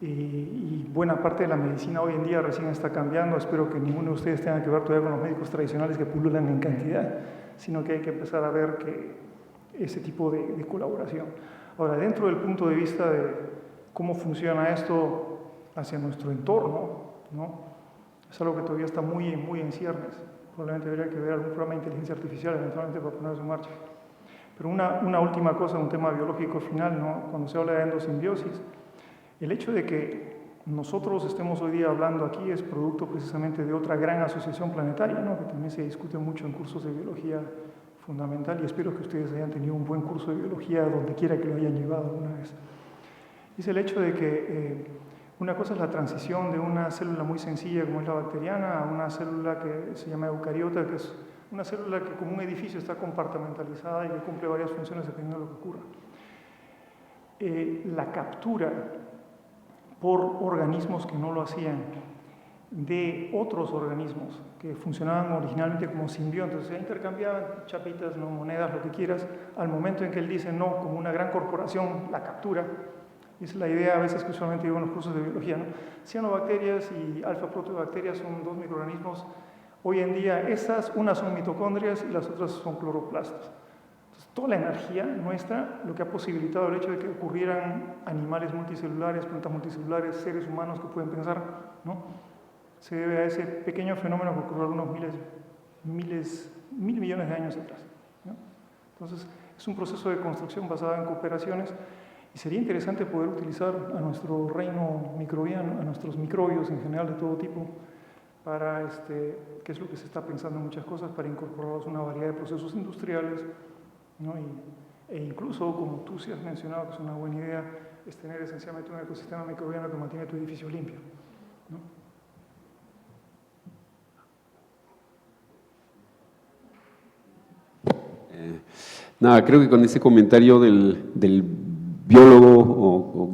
Y buena parte de la medicina hoy en día recién está cambiando. Espero que ninguno de ustedes tenga que ver todavía con los médicos tradicionales que pululan en cantidad, sino que hay que empezar a ver ese tipo de colaboración. Ahora, dentro del punto de vista de cómo funciona esto hacia nuestro entorno, ¿no? Es algo que todavía está muy en ciernes. Probablemente habría que ver algún programa de inteligencia artificial eventualmente para ponerse en marcha. Pero una última cosa, un tema biológico final, ¿no? Cuando se habla de endosimbiosis, el hecho de que nosotros estemos hoy día hablando aquí es producto precisamente de otra gran asociación planetaria, ¿no? Que también se discute mucho en cursos de biología fundamental, y espero que ustedes hayan tenido un buen curso de biología donde quiera que lo hayan llevado alguna vez. Es el hecho de que una cosa es la transición de una célula muy sencilla como es la bacteriana a una célula que se llama eucariota, que es una célula que como un edificio está compartimentalizada y que cumple varias funciones dependiendo de lo que ocurra. La captura por organismos que no lo hacían de otros organismos que funcionaban originalmente como simbiontes, o sea, intercambiaban chapitas, ¿no? Monedas, lo que quieras, al momento en que él dice no, como una gran corporación la captura. Esa es la idea a veces que usualmente digo en los cursos de biología, ¿no? Cianobacterias y alfa-proteobacterias son 2 microorganismos. Hoy en día unas son mitocondrias y las otras son cloroplastos. Entonces, toda la energía nuestra, lo que ha posibilitado el hecho de que ocurrieran animales multicelulares, plantas multicelulares, seres humanos que pueden pensar, ¿no? Se debe a ese pequeño fenómeno que ocurrió algunos mil millones de años atrás, ¿no? Entonces, es un proceso de construcción basado en cooperaciones. Y sería interesante poder utilizar a nuestro reino microbiano, a nuestros microbios en general de todo tipo, para, que es lo que se está pensando en muchas cosas, para incorporarlos a una variedad de procesos industriales, ¿no? E incluso, como tú sí has mencionado, que es una buena idea, es tener esencialmente un ecosistema microbiano que mantiene tu edificio limpio, ¿no? Nada, creo que con ese comentario del biólogo o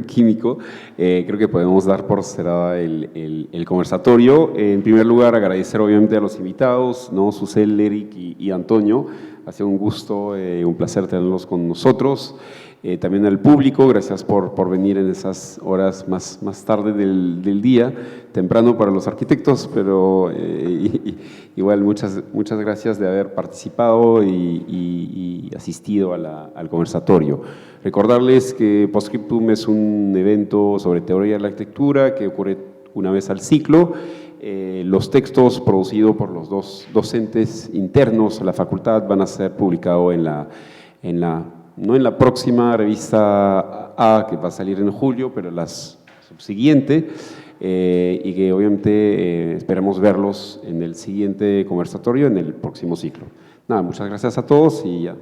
químico, creo que podemos dar por cerrada el conversatorio. En primer lugar, agradecer obviamente a los invitados, ¿no? Susel, Eric y Antonio. Ha sido un gusto, un placer tenerlos con nosotros. También al público, gracias por venir en esas horas más tarde del día, temprano para los arquitectos, pero igual muchas gracias de haber participado y asistido al conversatorio. Recordarles que Postscriptum es un evento sobre teoría de la arquitectura que ocurre una vez al ciclo. Los textos producidos por los dos docentes internos a la facultad van a ser publicados no en la próxima revista A, que va a salir en julio, pero la subsiguiente, y que obviamente esperamos verlos en el siguiente conversatorio, en el próximo ciclo. Nada, muchas gracias a todos y ya,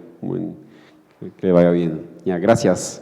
que vaya bien. Ya, gracias.